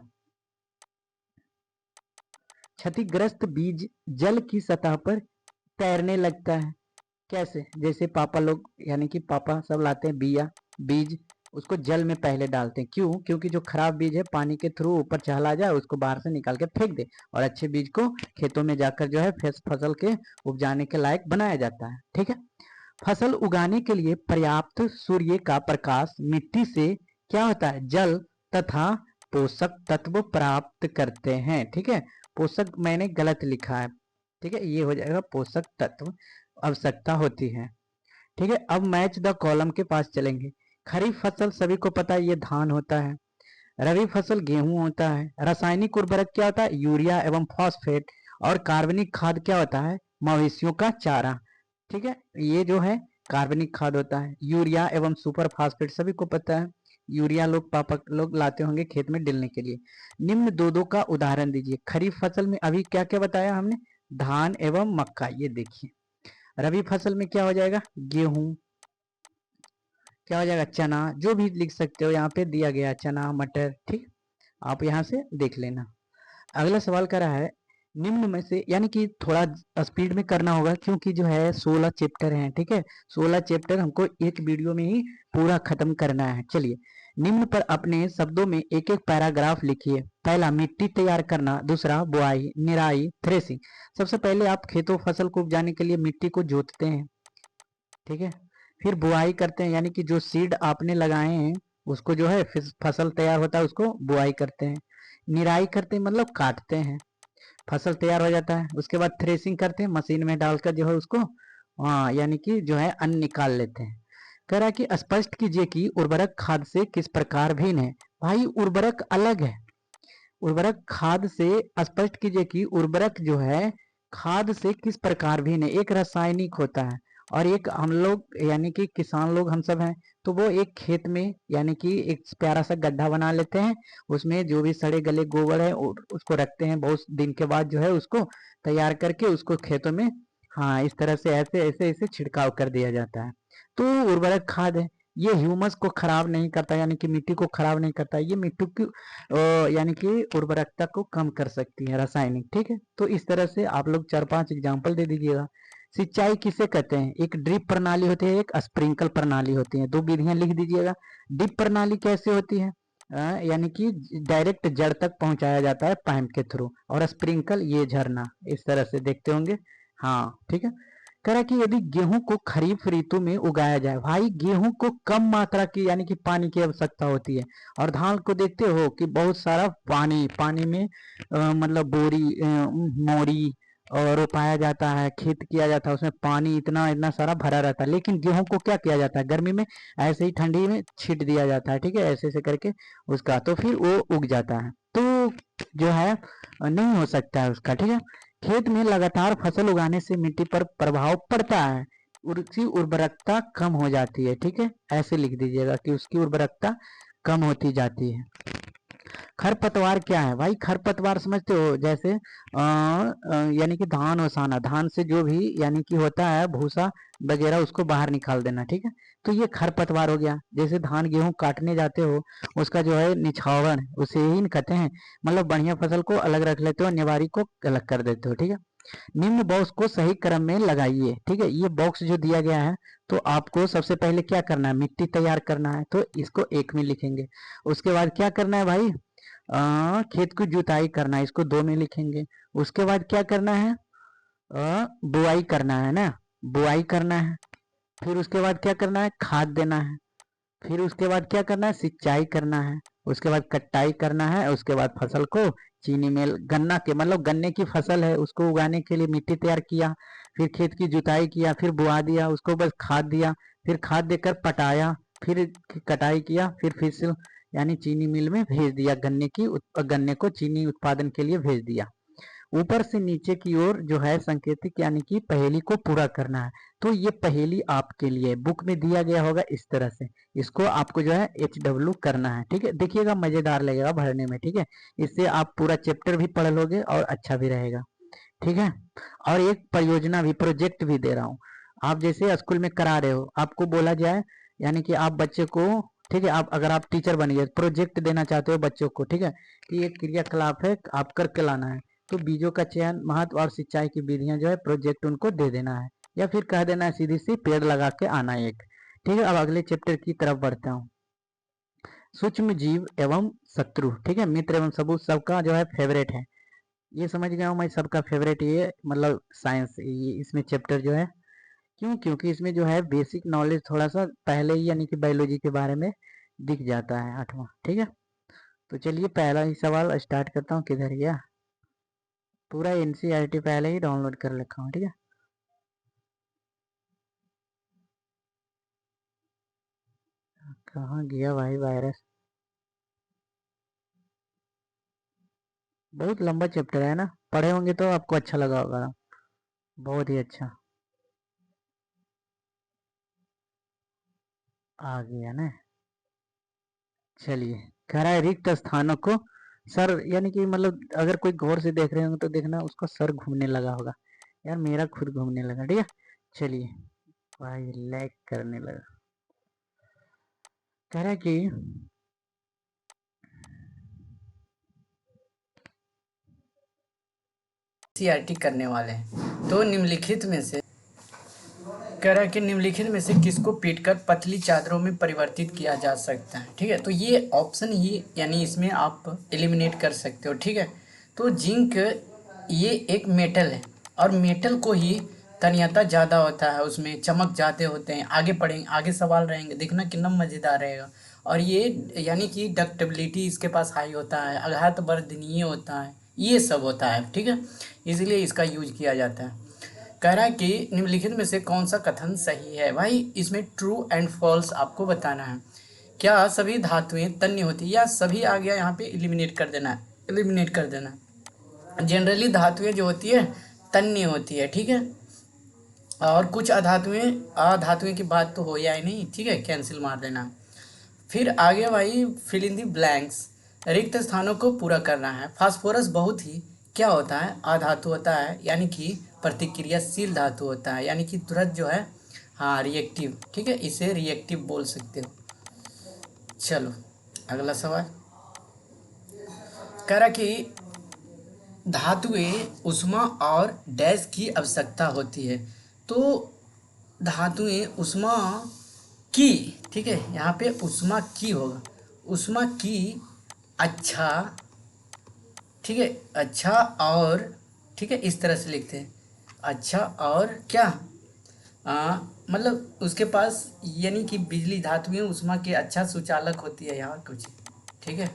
क्षतिग्रस्त बीज जल की सतह पर तैरने लगता है, कैसे, जैसे पापा लोग यानी कि पापा सब लाते हैं बिया, बीज, उसको जल में पहले डालते हैं। क्यों? क्योंकि जो खराब बीज है पानी के थ्रू ऊपर चला जाए, उसको बाहर से निकाल के फेंक दे और अच्छे बीज को खेतों में जाकर जो है फसल के उपजाने के लायक बनाया जाता है। ठीक है। फसल उगाने के लिए पर्याप्त सूर्य का प्रकाश, मिट्टी से क्या होता है, जल तथा पोषक तत्व प्राप्त करते हैं। ठीक है। पोषक मैंने गलत लिखा है। ठीक है, ये हो जाएगा पोषक तत्व आवश्यकता होती है। ठीक है। अब मैच द कॉलम के पास चलेंगे। खरीफ फसल सभी को पता है, ये धान होता है। रबी फसल गेहूं होता है। रासायनिक उर्वरक क्या होता है, यूरिया एवं फॉस्फेट। और कार्बनिक खाद क्या होता है, मवेशियों का चारा। ठीक है, ये जो है कार्बनिक खाद होता है। यूरिया एवं सुपर फास्फेट सभी को पता है, यूरिया लोग पापा लोग लाते होंगे खेत में डालने के लिए। निम्न दो दो का उदाहरण दीजिए। खरीफ फसल में अभी क्या क्या बताया हमने, धान एवं मक्का, ये देखिए। रबी फसल में क्या हो जाएगा, गेहूं, क्या हो जाएगा, चना, जो भी लिख सकते हो, यहाँ पे दिया गया चना मटर। ठीक, आप यहाँ से देख लेना। अगला सवाल कर रहा है, निम्न में से, यानी कि थोड़ा स्पीड में करना होगा क्योंकि जो है 16 चैप्टर हैं। ठीक है, 16 चैप्टर हमको एक वीडियो में ही पूरा खत्म करना है। चलिए, निम्न पर अपने शब्दों में एक एक पैराग्राफ लिखिए। पहला, मिट्टी तैयार करना। दूसरा, बुआई, निराई, थ्रेसिंग। सबसे पहले आप खेतों फसल को उपजाने के लिए मिट्टी को जोतते हैं। ठीक है, फिर बुआई करते हैं, यानी कि जो सीड आपने लगाए हैं उसको जो है फसल तैयार होता है उसको बुआई करते हैं। निराई करते हैं मतलब काटते हैं, फसल तैयार हो जाता है। उसके बाद थ्रेसिंग करते हैं, मशीन में डालकर जो है उसको यानी कि जो है अन्न निकाल लेते हैं। कह रहा है कि स्पष्ट कीजिए कि उर्वरक खाद से किस प्रकार भिन्न है। भाई उर्वरक अलग है, उर्वरक खाद से स्पष्ट कीजिए कि उर्वरक जो है खाद से किस प्रकार भिन्न है। एक रासायनिक होता है और एक हम लोग यानी कि किसान लोग हम सब हैं, तो वो एक खेत में यानी कि एक प्यारा सा गड्ढा बना लेते हैं, उसमें जो भी सड़े गले गोबर है उसको रखते हैं। बहुत दिन के बाद जो है उसको तैयार करके उसको खेतों में हाँ इस तरह से ऐसे ऐसे ऐसे छिड़काव कर दिया जाता है, तो उर्वरक खाद है। ये ह्यूमस को खराब नहीं करता, यानी कि मिट्टी को खराब नहीं करता, ये मिट्टी की यानी कि उर्वरकता को कम कर सकती है रासायनिक। ठीक है, तो इस तरह से आप लोग 4-5 एग्जाम्पल दे दीजिएगा। सिंचाई किसे कहते हैं, एक ड्रिप प्रणाली होती है, एक स्प्रिंकल प्रणाली होती है। दो विधियां लिख दीजिएगा। ड्रिप प्रणाली कैसे होती है, यानी कि डायरेक्ट जड़ तक पहुंचाया जाता है पाइप के थ्रू, और स्प्रिंकल ये झरना, इस तरह से देखते होंगे। हाँ ठीक है। कह रहा है कि यदि गेहूं को खरीफ ऋतु में उगाया जाए, भाई गेहूं को कम मात्रा की यानी कि पानी की आवश्यकता होती है, और धान को देखते हो कि बहुत सारा पानी पानी में मतलब बोरी मोरी और रोपाया जाता है, खेत किया जाता है, उसमें पानी इतना इतना सारा भरा रहता है। लेकिन गेहूं को क्या किया जाता है, गर्मी में ऐसे ही ठंडी में छीट दिया जाता है। ठीक है, ऐसे ऐसे करके उसका तो फिर वो उग जाता है, तो जो है नहीं हो सकता है उसका। ठीक है, खेत में लगातार फसल उगाने से मिट्टी पर प्रभाव पड़ता है, उसकी उर्वरकता कम हो जाती है। ठीक है, ऐसे लिख दीजिएगा कि उसकी उर्वरकता कम होती जाती है। खरपतवार क्या है, भाई खरपतवार समझते हो, जैसे यानी कि धान ओसाना, धान से जो भी यानी कि होता है भूसा वगैरह उसको बाहर निकाल देना। ठीक है, तो ये खरपतवार हो गया। जैसे धान गेहूं काटने जाते हो, उसका जो है निछावन, उसे ही कहते हैं, मतलब बढ़िया फसल को अलग रख लेते हो, निवारी को अलग कर देते हो। ठीक है, निम्न बॉक्स को सही क्रम में लगाइए। ठीक है, ये बॉक्स जो दिया गया है, तो आपको सबसे पहले क्या करना है, मिट्टी तैयार करना है, तो इसको 1 में लिखेंगे। उसके बाद क्या करना है भाई, खेत की जुताई करना है, इसको 2 में लिखेंगे। उसके बाद क्या करना है, बुआई करना है ना, बुआई करना है। फिर उसके बाद क्या करना है, खाद देना है। फिर उसके बाद क्या करना है, सिंचाई करना है। उसके बाद कटाई करना है। उसके बाद फसल को चीनी मिल, गन्ना के मतलब गन्ने की फसल है उसको उगाने के लिए मिट्टी तैयार किया, फिर खेत की जुताई किया, फिर बुआ दिया, उसको बस खाद दिया, फिर खाद देकर पटाया, फिर कटाई किया, फिर से यानी चीनी मिल में भेज दिया, गन्ने को चीनी उत्पादन के लिए भेज दिया। ऊपर से नीचे की ओर जो है संकेतिक यानी कि पहेली को पूरा करना है। तो ये पहेली आपके लिए बुक में दिया गया होगा इस तरह से, इसको आपको जो है HW करना है। ठीक है, देखिएगा मजेदार लगेगा भरने में। ठीक है, इससे आप पूरा चैप्टर भी पढ़ लोगे और अच्छा भी रहेगा। ठीक है, और एक परियोजना भी, प्रोजेक्ट भी दे रहा हूँ। आप जैसे स्कूल में करा रहे हो, आपको बोला जाए यानी कि आप बच्चे को, ठीक है, आप अगर आप टीचर बनिए, प्रोजेक्ट देना चाहते हो बच्चों को, ठीक है, कि एक क्रियाकलाप है आप करके लाना है, तो बीजों का चयन, महत्व और सिंचाई की विधियां जो है प्रोजेक्ट उनको दे देना है, या फिर कह देना है सीधी सी पेड़ लगा के आना एक। ठीक है, अब अगले चैप्टर की तरफ बढ़ता हूँ। सूक्ष्म जीव एवं शत्रु, ठीक है, मित्र एवं सबूत सबका जो है फेवरेट है। ये समझ गया हूँ मैं, सबका फेवरेट ये मतलब साइंस, ये इसमें चैप्टर जो है, क्यों, क्योंकि इसमें जो है बेसिक नॉलेज थोड़ा सा पहले ही यानी कि बायोलॉजी के बारे में दिख जाता है 8वां, ठीक है। तो चलिए पहला ही सवाल स्टार्ट करता हूँ, किधर गया, पूरा एनसीईआरटी पहले ही डाउनलोड कर रखा हूँ, ठीक है। कहाँ गया भाई वायरस, बहुत लंबा चैप्टर है ना, पढ़े होंगे तो आपको अच्छा लगा होगा, बहुत ही अच्छा। आ गया ना, चलिए। कह रहा है रिक्त स्थानों को सर, यानी कि मतलब अगर कोई गौर से देख रहे होंगे तो देखना उसका सर घूमने लगा होगा, यार मेरा खुद घूमने लगा, ठीक है। चलिए, भाई लैग करने लगा। कह रहा है कि एनसीईआरटी करने वाले हैं, तो निम्नलिखित में से कह रहा है कि निम्नलिखित में से किसको पीटकर पतली चादरों में परिवर्तित किया जा सकता है, ठीक है। तो ये ऑप्शन ही यानी इसमें आप एलिमिनेट कर सकते हो, ठीक है। तो जिंक ये एक मेटल है, और मेटल को ही तन्यता ज़्यादा होता है, उसमें चमक ज़्यादा होते हैं। आगे पढ़ेंगे, आगे सवाल रहेंगे, देखना कितना मज़ेदार रहेगा। और ये यानी कि डक्टेबिलिटी इसके पास हाई होता है, आघात वर्धनीय होता है, ये सब होता है, ठीक है। इसलिए इसका यूज किया जाता है। कह रहा है कि निम्नलिखित में से कौन सा कथन सही है। भाई इसमें ट्रू एंड फॉल्स आपको बताना है। क्या सभी धातुएं तन्य होती है, या सभी आ गया यहाँ पे एलिमिनेट कर देना है, एलिमिनेट कर देना है। जनरली धातुएं जो होती है तन्य होती है, ठीक है। और कुछ अधातुएं, अधातुएं की बात तो हो या ही नहीं, ठीक है, कैंसिल मार देना। फिर आगे भाई फिल इन दी ब्लैंक्स, रिक्त स्थानों को पूरा करना है। फास्फोरस बहुत ही क्या होता है, अधातु होता है, यानी कि प्रतिक्रियाशील धातु होता है, यानी कि तुरंत जो है, हाँ रिएक्टिव, ठीक है, इसे रिएक्टिव बोल सकते हो। चलो अगला सवाल। कह रहा कि धातुएं उष्मा और डैश की आवश्यकता होती है। तो धातुएं उष्मा की, ठीक है, यहाँ पे उष्मा की होगा, उष्मा की, अच्छा, ठीक है, अच्छा और, ठीक है, इस तरह से लिखते हैं, अच्छा और क्या, मतलब उसके पास यानी कि बिजली धातुएं उष्मा के अच्छा सुचालक होती है यहाँ कुछ, ठीक है।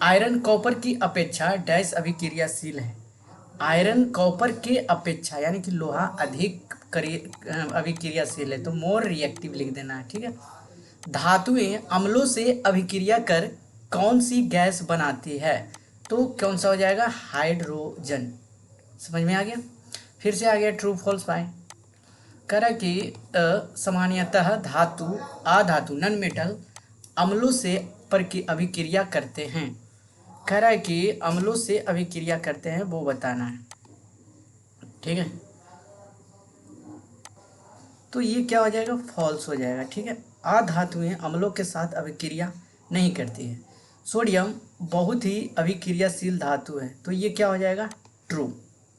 आयरन कॉपर की अपेक्षा डैश अभिक्रियाशील है। आयरन कॉपर के अपेक्षा यानी कि लोहा अधिक अभिक्रियाशील है, तो मोर रिएक्टिव लिख देना है, ठीक है। धातुएं अम्लों से अभिक्रिया कर कौन सी गैस बनाती है, तो कौन सा हो जाएगा, हाइड्रोजन। समझ में आ गया। फिर से आ गया ट्रू फॉल्स भाई। कह रहा कि सामान्यतः धातु, अधातु, नन मेटल अम्लों से पर की अभिक्रिया करते हैं। कह रहा है कि अम्लों से अभिक्रिया करते हैं, वो बताना है, ठीक है। तो ये क्या हो जाएगा, फॉल्स हो जाएगा, ठीक है। अधातुएं अम्लों के साथ अभिक्रिया नहीं करती है। सोडियम बहुत ही अभिक्रियाशील धातु है, तो ये क्या हो जाएगा, ट्रू।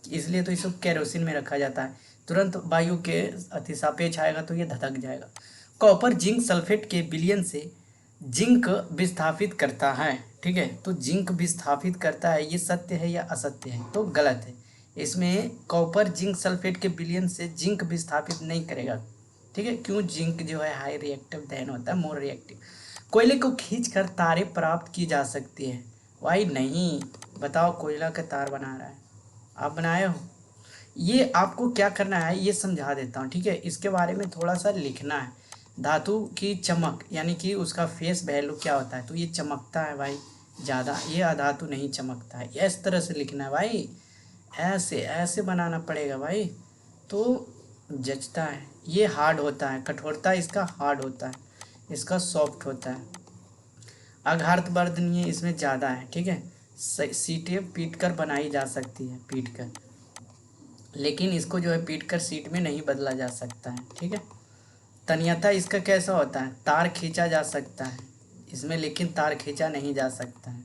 इसलिए तो इसको केरोसिन में रखा जाता है, तुरंत वायु के अतिसापेक्ष आएगा तो ये धधक जाएगा। कॉपर जिंक सल्फेट के विलयन से जिंक विस्थापित करता है, ठीक है। तो जिंक विस्थापित करता है, ये सत्य है या असत्य है, तो गलत है। इसमें कॉपर जिंक सल्फेट के विलयन से जिंक विस्थापित नहीं करेगा, ठीक है। क्यों, जिंक जो है हाई रिएक्टिव धैन होता है, मोर रिएक्टिव। कोयले को खींचकर तारे प्राप्त की जा सकती है। भाई नहीं, बताओ, कोयला का तार बना रहा है, आप बनाए हो। ये आपको क्या करना है ये समझा देता हूँ, ठीक है। इसके बारे में थोड़ा सा लिखना है। धातु की चमक यानी कि उसका फेस वैल्यू क्या होता है, तो ये चमकता है भाई ज़्यादा, ये अधातु नहीं चमकता है, इस तरह से लिखना है भाई, ऐसे ऐसे बनाना पड़ेगा भाई, तो जचता है। ये हार्ड होता है, कठोरता इसका हार्ड होता है, इसका सॉफ्ट होता है। आघात वर्धनीय इसमें ज़्यादा है, ठीक है। सीटें पीट कर बनाई जा सकती है, पीट कर, लेकिन इसको जो है पीट कर सीट में नहीं बदला जा सकता है, ठीक है। तन्यता इसका कैसा होता है, तार खींचा जा सकता है इसमें, लेकिन तार खींचा नहीं जा सकता है।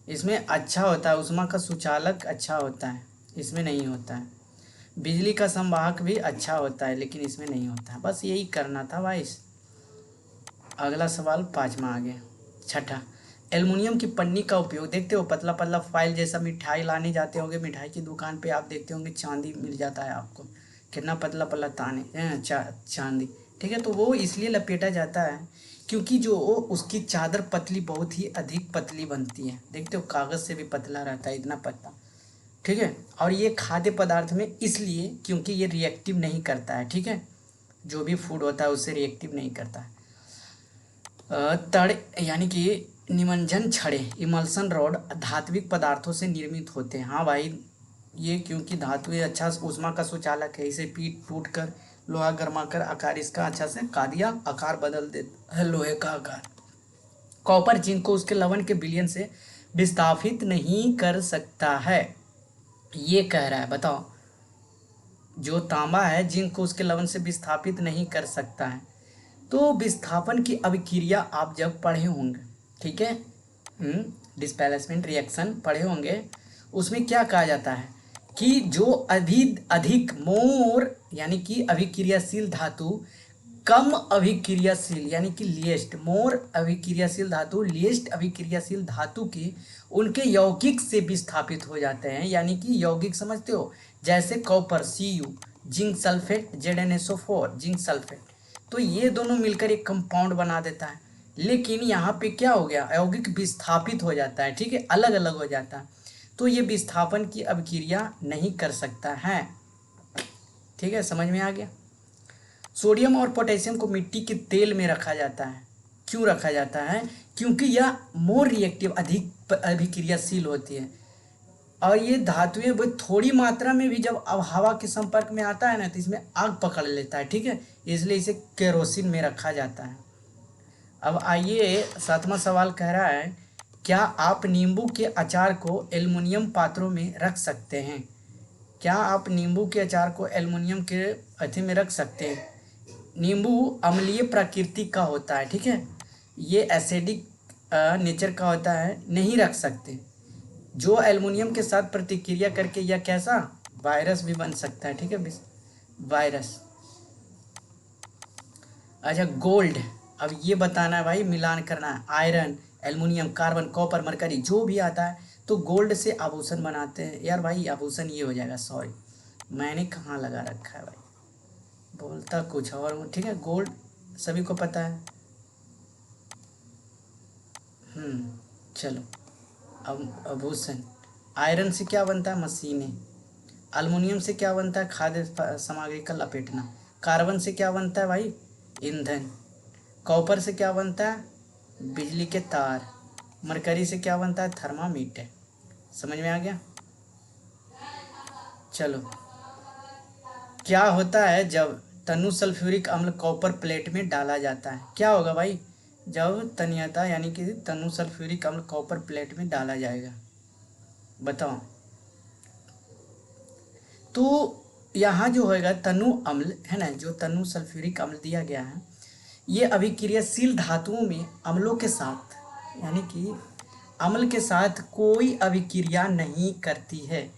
इसमें अच्छा होता है, उष्मा का सुचालक अच्छा होता है, इसमें नहीं होता है। बिजली का संवाहक भी अच्छा होता है, लेकिन इसमें नहीं होता है। बस यही करना था भाई। अगला सवाल 5वां आ गया। छठा, एल्युमिनियम की पन्नी का उपयोग, देखते हो पतला पतला फाइल जैसा मिठाई लाने जाते होंगे, मिठाई की दुकान पे आप देखते होंगे चांदी मिल जाता है आपको, कितना पतला पतला ताने चांदी, ठीक है। तो वो इसलिए लपेटा जाता है क्योंकि जो उसकी चादर पतली, बहुत ही अधिक पतली बनती है, देखते हो कागज़ से भी पतला रहता है, इतना पतला, ठीक है। और ये खाद्य पदार्थ में इसलिए क्योंकि ये रिएक्टिव नहीं करता है, ठीक है, जो भी फूड होता है उससे रिएक्टिव नहीं करता है। तड़ यानी कि निमज्जन छड़े, इमल्सन रॉड धात्विक पदार्थों से निर्मित होते हैं। हाँ भाई, ये क्योंकि धातु ये अच्छा ऊष्मा का सुचालक है, इसे पीट टूट कर लोहा गर्मा कर आकार इसका अच्छा से कादिया आकार बदल देता है लोहे का आकार। कॉपर जिंक को उसके लवण के विलयन से विस्थापित नहीं कर सकता है, ये कह रहा है। बताओ, जो तांबा है जिंक को उसके लवण से विस्थापित नहीं कर सकता है। तो विस्थापन की अभिक्रिया आप जब पढ़े होंगे, ठीक है, डिस्प्लेसमेंट रिएक्शन पढ़े होंगे, उसमें क्या कहा जाता है कि जो अधिक मोर यानी कि अभिक्रियाशील धातु कम अभिक्रियाशील यानी कि लिएस्ट, मोर अभिक्रियाशील धातु लिएस्ट अभिक्रियाशील धातु के उनके यौगिक से विस्थापित हो जाते हैं। यानी कि यौगिक समझते हो, जैसे copper Cu, zinc sulphate ZnSO4 zinc sulphate, तो ये दोनों मिलकर एक कंपाउंड बना देता है। लेकिन यहाँ पे क्या हो गया, यौगिक विस्थापित हो जाता है, ठीक है, अलग अलग हो जाता है, तो ये विस्थापन की अभिक्रिया नहीं कर सकता है, ठीक है, समझ में आ गया। सोडियम और पोटेशियम को मिट्टी के तेल में रखा जाता है, क्यों रखा जाता है, क्योंकि यह मोर रिएक्टिव अधिक अभिक्रियाशील होती है, और ये धातुएं वो थोड़ी मात्रा में भी जब अब हवा के संपर्क में आता है ना तो इसमें आग पकड़ लेता है, ठीक है, इसलिए इसे केरोसिन में रखा जाता है। अब आइए 7वां सवाल कह रहा है, क्या आप नींबू के अचार को एल्युमिनियम पात्रों में रख सकते हैं? क्या आप नींबू के अचार को एल्युमिनियम के अथी में रख सकते हैं? नींबू अम्लीय प्रकृति का होता है, ठीक है, ये एसिडिक नेचर का होता है, नहीं रख सकते। जो एल्युमिनियम के साथ प्रतिक्रिया करके यह कैसा वायरस भी बन सकता है, ठीक है, वायरस। अच्छा, गोल्ड, अब ये बताना है भाई, मिलान करना है, iron, aluminium, carbon, copper, mercury जो भी आता है तो गोल्ड से आभूषण बनाते हैं। यार भाई आभूषण ये हो जाएगा, सॉरी मैंने कहाँ लगा रखा है भाई, बोलता कुछ और हूँ, ठीक है, गोल्ड सभी को पता है। चलो, अब आभूषण, आयरन से क्या बनता है, मशीनें, अल्युमिनियम से क्या बनता है, खाद्य सामग्री का लपेटना, कार्बन से क्या बनता है भाई, ईंधन, कॉपर से क्या बनता है, बिजली के तार, मरकरी से क्या बनता है, थर्मामीटर। समझ में आ गया। चलो, क्या होता है जब तनु सल्फ्यूरिक अम्ल कॉपर प्लेट में डाला जाता है, क्या होगा भाई, जब तन्यता यानी कि तनु सल्फ्यूरिक अम्ल कॉपर प्लेट में डाला जाएगा, बताओ। तो यहाँ जो होएगा तनु अम्ल है ना, जो तनु सल्फ्यूरिक अम्ल दिया गया है, ये अभिक्रियाशील धातुओं में अम्लों के साथ यानी कि अम्ल के साथ कोई अभिक्रिया नहीं करती है,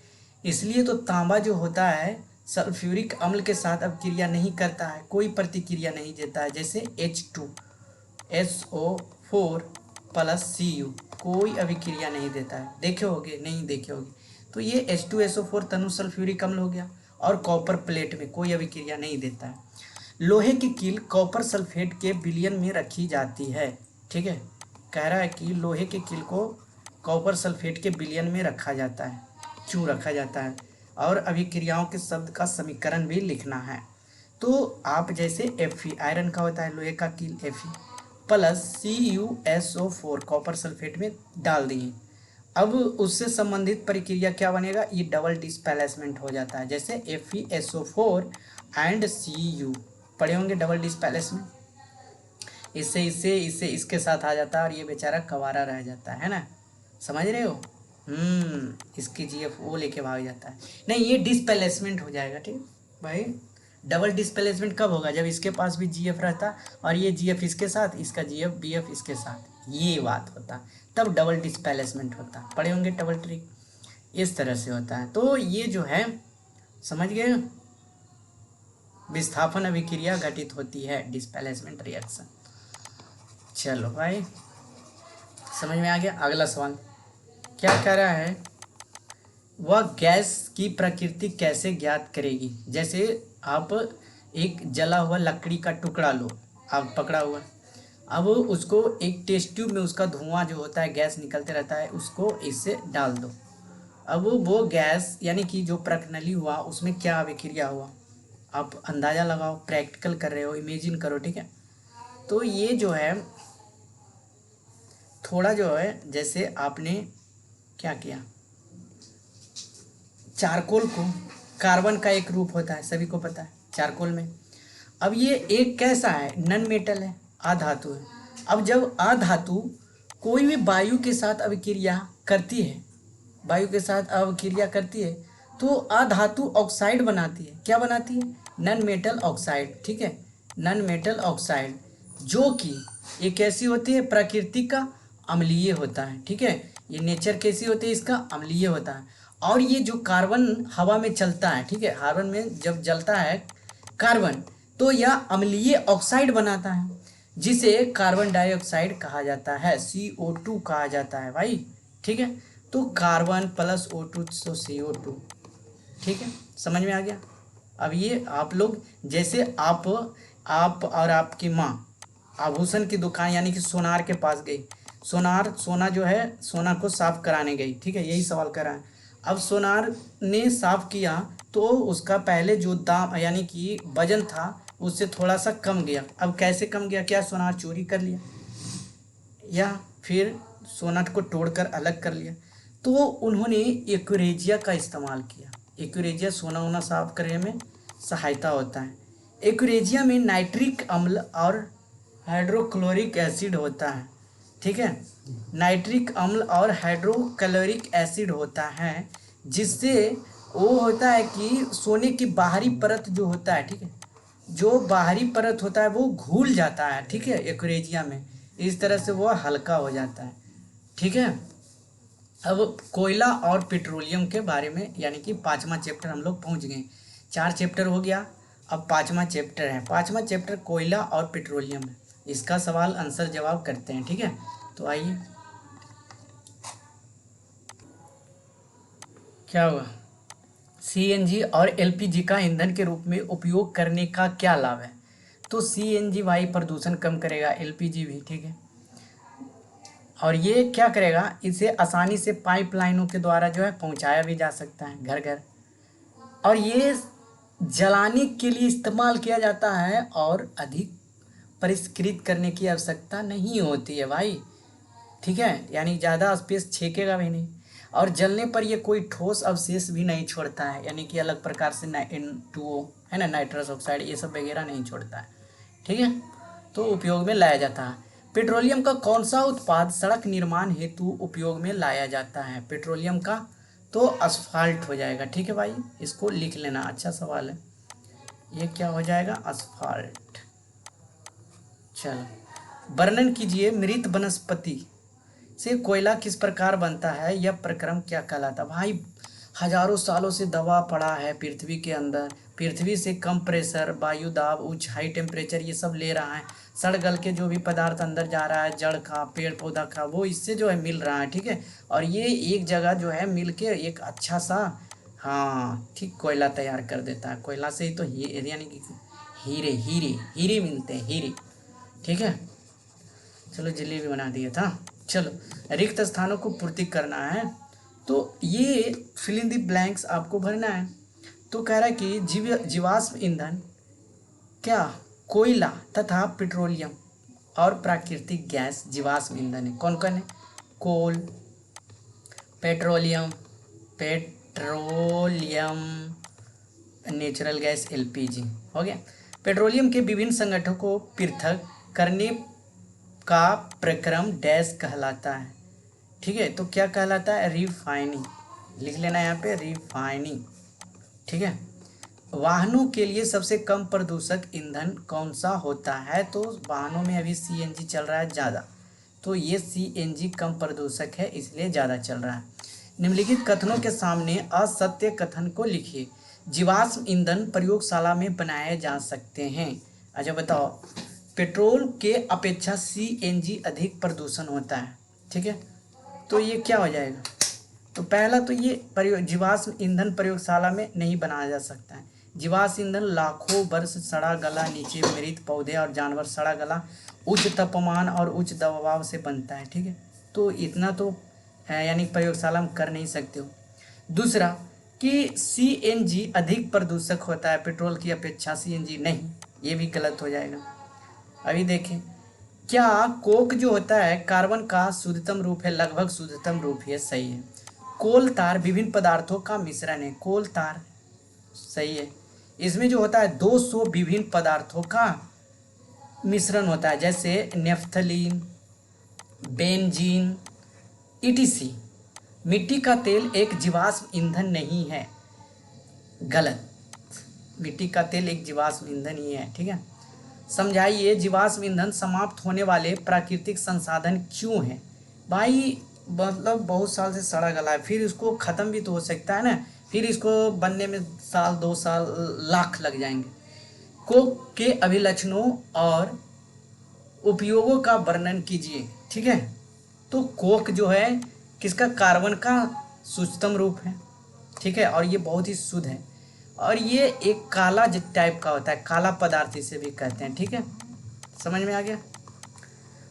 इसलिए तो तांबा जो होता है सल्फ्यूरिक अम्ल के साथ अभिक्रिया नहीं करता है, कोई प्रतिक्रिया नहीं देता है, जैसे H2SO4 प्लस Cu कोई अभिक्रिया नहीं देता है, देखे होगे, नहीं देखे होगे, तो ये H2SO4 तनु सल्फ्यूरिक अम्ल हो गया, और कॉपर प्लेट में कोई अभिक्रिया नहीं देता है। लोहे की कील कॉपर सल्फेट के विलयन में रखी जाती है, ठीक है, कह रहा है कि लोहे की कील को कॉपर सल्फेट के विलयन में रखा जाता है, क्यों रखा जाता है, और अभिक्रियाओं के शब्द का समीकरण भी लिखना है। तो आप जैसे Fe आयरन का होता है, लोहे का कील Fe plus CuSO4 copper sulphate में डाल दिए, अब उससे संबंधित प्रक्रिया क्या बनेगा, ये डबल डिस्प्लेसमेंट हो जाता है, जैसे FeSO4 एंड Cu पढ़े होंगे, डबल डिस्प्लेसमेंट, इससे इससे इससे इसके साथ आ जाता है और ये बेचारा कवारा रह जाता है ना, समझ रहे हो। इसकी GF वो लेके भाग जाता है, नहीं ये डिस्प्लेसमेंट हो जाएगा, ठीक भाई। डबल डिस्प्लेसमेंट कब होगा, जब इसके पास भी GF रहता और ये GF इसके साथ, इसका GF BF इसके साथ, ये बात होता, तब डबल डिस्प्लेसमेंट होता, पढ़े होंगे डबल ट्रिक, इस तरह से होता है। तो ये जो है समझ गए, विस्थापन अभिक्रिया घटित होती है, डिस्प्लेसमेंट रिएक्शन। चलो भाई, समझ में आ गया। अगला सवाल क्या कह रहा है, वह गैस की प्रकृति कैसे ज्ञात करेगी। जैसे आप एक जला हुआ लकड़ी का टुकड़ा लो, आप पकड़ा हुआ, अब उसको एक टेस्ट ट्यूब में उसका धुआं जो होता है, गैस निकलते रहता है, उसको इससे डाल दो। अब वो गैस यानी कि जो प्रज्वली हुआ उसमें क्या अभिक्रिया हुआ, आप अंदाज़ा लगाओ, प्रैक्टिकल कर रहे हो, इमेजिन करो, ठीक है। तो ये जो है थोड़ा जो है, जैसे आपने क्या किया, चारकोल को, कार्बन का एक रूप होता है, सभी को पता है चारकोल में। अब ये एक कैसा है, नन मेटल है, अधातु है। अब जब अधातु कोई भी वायु के साथ अभिक्रिया करती है, वायु के साथ अभिक्रिया करती है, तो अधातु ऑक्साइड बनाती है। क्या बनाती है, नन मेटल ऑक्साइड, ठीक है, नन मेटल ऑक्साइड, जो कि ये कैसी होती है, प्रकृति का अम्लीय होता है, ठीक है। ये नेचर कैसी होती है, इसका अम्लीय होता है। और ये जो कार्बन हवा में चलता है, ठीक है, कार्बन में जब जलता है कार्बन, तो यह अम्लीय ऑक्साइड बनाता है, जिसे कार्बन डाइऑक्साइड कहा जाता है, CO2 कहा जाता है भाई, ठीक है। तो कार्बन प्लस O2 तो CO2, ठीक है, समझ में आ गया। अब ये आप लोग, जैसे आप और आपकी माँ आभूषण की दुकान यानी कि सोनार के पास गई, सोना जो है सोना को साफ कराने गई, ठीक है, यही सवाल कर रहा है। अब सोनार ने साफ किया तो उसका पहले जो दाम यानी कि वजन था उससे थोड़ा सा कम गया। अब कैसे कम गया, क्या सोनार चोरी कर लिया या फिर सोना को तोड़कर अलग कर लिया। तो उन्होंने एक्यूरेजिया का इस्तेमाल किया। एक्यूरेजिया सोना वोना साफ करने में सहायता होता है। एक्यूरेजिया में नाइट्रिक अम्ल और हाइड्रोक्लोरिक एसिड होता है, ठीक है, नाइट्रिक अम्ल और हाइड्रोक्लोरिक एसिड होता है, जिससे वो होता है कि सोने की बाहरी परत जो होता है, ठीक है, जो बाहरी परत होता है वो घुल जाता है, ठीक है, एक्यूरेजिया में, इस तरह से वो हल्का हो जाता है, ठीक है। अब कोयला और पेट्रोलियम के बारे में यानी कि 5वां चैप्टर हम लोग पहुंच गए। 4 चैप्टर हो गया, अब 5वां चैप्टर है। 5वां चैप्टर कोयला और पेट्रोलियम है। इसका सवाल आंसर जवाब करते हैं, ठीक है। तो आइए, क्या हुआ, CNG और LPG का ईंधन के रूप में उपयोग करने का क्या लाभ है। तो CNG वायु प्रदूषण कम करेगा, LPG भी, ठीक है। और ये क्या करेगा, इसे आसानी से पाइपलाइनों के द्वारा जो है पहुंचाया भी जा सकता है घर घर। और ये जलाने के लिए इस्तेमाल किया जाता है और अधिक परिष्कृत करने की आवश्यकता नहीं होती है भाई, ठीक है, यानी ज़्यादा स्पेस छेकेगा भी नहीं। और जलने पर ये कोई ठोस अवशेष भी नहीं छोड़ता है, यानी कि अलग प्रकार से N2O है ना, नाइट्रस ऑक्साइड, ये सब वगैरह नहीं छोड़ता है, ठीक है। तो उपयोग में लाया जाता है। पेट्रोलियम का कौन सा उत्पाद सड़क निर्माण हेतु उपयोग में लाया जाता है। पेट्रोलियम का तो असफाल्ट हो जाएगा, ठीक है भाई, इसको लिख लेना, अच्छा सवाल है ये, क्या हो जाएगा, असफाल्ट। चलो, वर्णन कीजिए मृत वनस्पति से कोयला किस प्रकार बनता है, यह प्रक्रम क्या कहलाता है। भाई हजारों सालों से दबा पड़ा है पृथ्वी के अंदर, पृथ्वी से कम प्रेशर, वायु दाब, उच्च हाई टेम्परेचर, ये सब ले रहा है, सड़ गल के जो भी पदार्थ अंदर जा रहा है, जड़ का, पेड़ पौधा का, वो इससे जो है मिल रहा है, ठीक है। और ये एक जगह जो है मिल के एक अच्छा सा, हाँ ठीक, कोयला तैयार कर देता है। कोयला से ही तो यानी कि हीरे हीरे हीरे मिलते हैं, हीरे, ठीक है। चलो जलेबी बना दिया था। चलो, रिक्त स्थानों को पूर्ति करना है, तो ये फिल इन द ब्लैंक्स आपको भरना है। तो कह रहा है कि जीवाश्म ईंधन क्या, कोयला तथा पेट्रोलियम और प्राकृतिक गैस जीवाश्म ईंधन है। कौन कौन है, कोल, पेट्रोलियम, नेचुरल गैस, LPG हो गया। पेट्रोलियम के विभिन्न संगठनों को पृथक करने का प्रक्रम डैश कहलाता है, ठीक है। तो क्या कहलाता है, रिफाइनिंग, लिख लेना यहाँ पे, रिफाइनिंग, ठीक है। वाहनों के लिए सबसे कम प्रदूषक ईंधन कौन सा होता है। तो वाहनों में अभी CNG चल रहा है ज़्यादा, तो ये CNG कम प्रदूषक है, इसलिए ज़्यादा चल रहा है। निम्नलिखित कथनों के सामने असत्य कथन को लिखिए। जीवाश्म ईंधन प्रयोगशाला में बनाए जा सकते हैं। अच्छा बताओ, पेट्रोल के अपेक्षा सीएनजी अधिक प्रदूषण होता है, ठीक है। तो ये क्या हो जाएगा, तो पहला तो ये जीवाश्म ईंधन प्रयोगशाला में नहीं बनाया जा सकता है। जीवाश्म ईंधन लाखों वर्ष सड़ा गला नीचे मृत पौधे और जानवर सड़ा गला उच्च तापमान और उच्च दबाव से बनता है, ठीक है। तो इतना तो है, यानी प्रयोगशाला में कर नहीं सकते हो। दूसरा कि सीएनजी अधिक प्रदूषक होता है पेट्रोल की अपेक्षा, सीएनजी नहीं, ये भी गलत हो जाएगा। अभी देखें, क्या कोक जो होता है कार्बन का शुद्धतम रूप है, लगभग शुद्धतम रूप है, सही है। कोल तार विभिन्न पदार्थों का मिश्रण है, कोल तार सही है। इसमें जो होता है 200 विभिन्न पदार्थों का मिश्रण होता है, जैसे नेफ्थलीन, बेंजीन, ईटीसी। मिट्टी का तेल एक जीवाश्म ईंधन नहीं है, गलत। मिट्टी का तेल एक जीवाश्म ईंधन ही है, ठीक है। समझाइए जीवाश्म ईंधन समाप्त होने वाले प्राकृतिक संसाधन क्यों है। भाई मतलब बहुत साल से सड़ा गला है, फिर इसको ख़त्म भी तो हो सकता है ना, फिर इसको बनने में साल 2 साल लाख लग जाएंगे। कोक के अभिलक्षणों और उपयोगों का वर्णन कीजिए, ठीक है। तो कोक जो है किसका, कार्बन का शुद्धतम रूप है, ठीक है, और ये बहुत ही शुद्ध है, और ये एक काला टाइप का होता है, काला पदार्थ इसे भी कहते हैं, ठीक है, समझ में आ गया।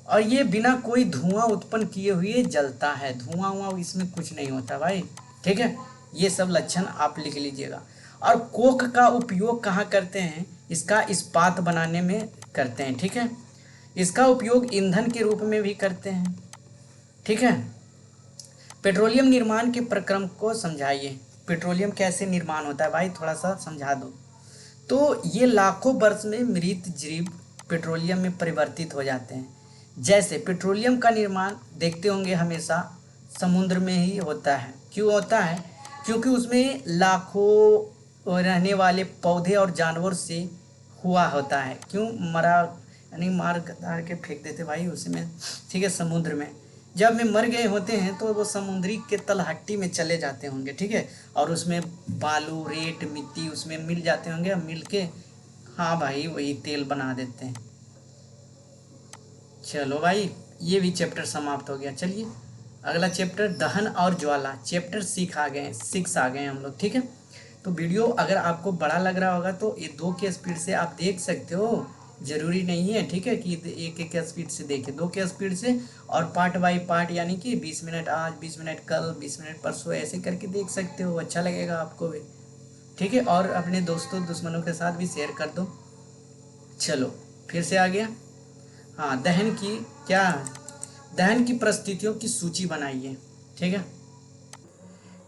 और ये बिना कोई धुआं उत्पन्न किए हुए जलता है, धुआं हुआ इसमें कुछ नहीं होता भाई, ठीक है। ये सब लक्षण आप लिख लीजिएगा। और कोक का उपयोग कहाँ करते हैं, इसका इस्पात बनाने में करते हैं, ठीक है। इसका उपयोग ईंधन के रूप में भी करते हैं, ठीक है। पेट्रोलियम निर्माण के प्रक्रम को समझाइए, पेट्रोलियम कैसे निर्माण होता है भाई, थोड़ा सा समझा दो। तो ये लाखों वर्ष में मृत जीव पेट्रोलियम में परिवर्तित हो जाते हैं। जैसे पेट्रोलियम का निर्माण देखते होंगे हमेशा समुद्र में ही होता है, क्यों होता है, क्योंकि उसमें लाखों रहने वाले पौधे और जानवर से हुआ होता है, क्यों मरा, यानी मार धार के फेंक देते भाई उसमें, ठीक है, समुद्र में। जब में मर गए होते हैं तो वो समुद्री के तलहट्टी में चले जाते होंगे, ठीक है, और उसमें बालू रेत मिट्टी उसमें मिल जाते होंगे, मिल के हाँ भाई वही तेल बना देते हैं। चलो भाई ये भी चैप्टर समाप्त हो गया। चलिए अगला चैप्टर दहन और ज्वाला, चैप्टर 6 आ गए हम लोग, ठीक है। तो वीडियो अगर आपको बड़ा लग रहा होगा तो ये 2 के स्पीड से आप देख सकते हो, ज़रूरी नहीं है, ठीक है, कि एक एक स्पीड से देखें, 2 के स्पीड से, और पार्ट बाय पार्ट, यानी कि 20 मिनट आज, 20 मिनट कल, 20 मिनट परसों, ऐसे करके देख सकते हो, अच्छा लगेगा आपको भी, ठीक है। और अपने दोस्तों दुश्मनों के साथ भी शेयर कर दो। चलो फिर से आ गया, हाँ, दहन की परिस्थितियों की सूची बनाइए, ठीक है।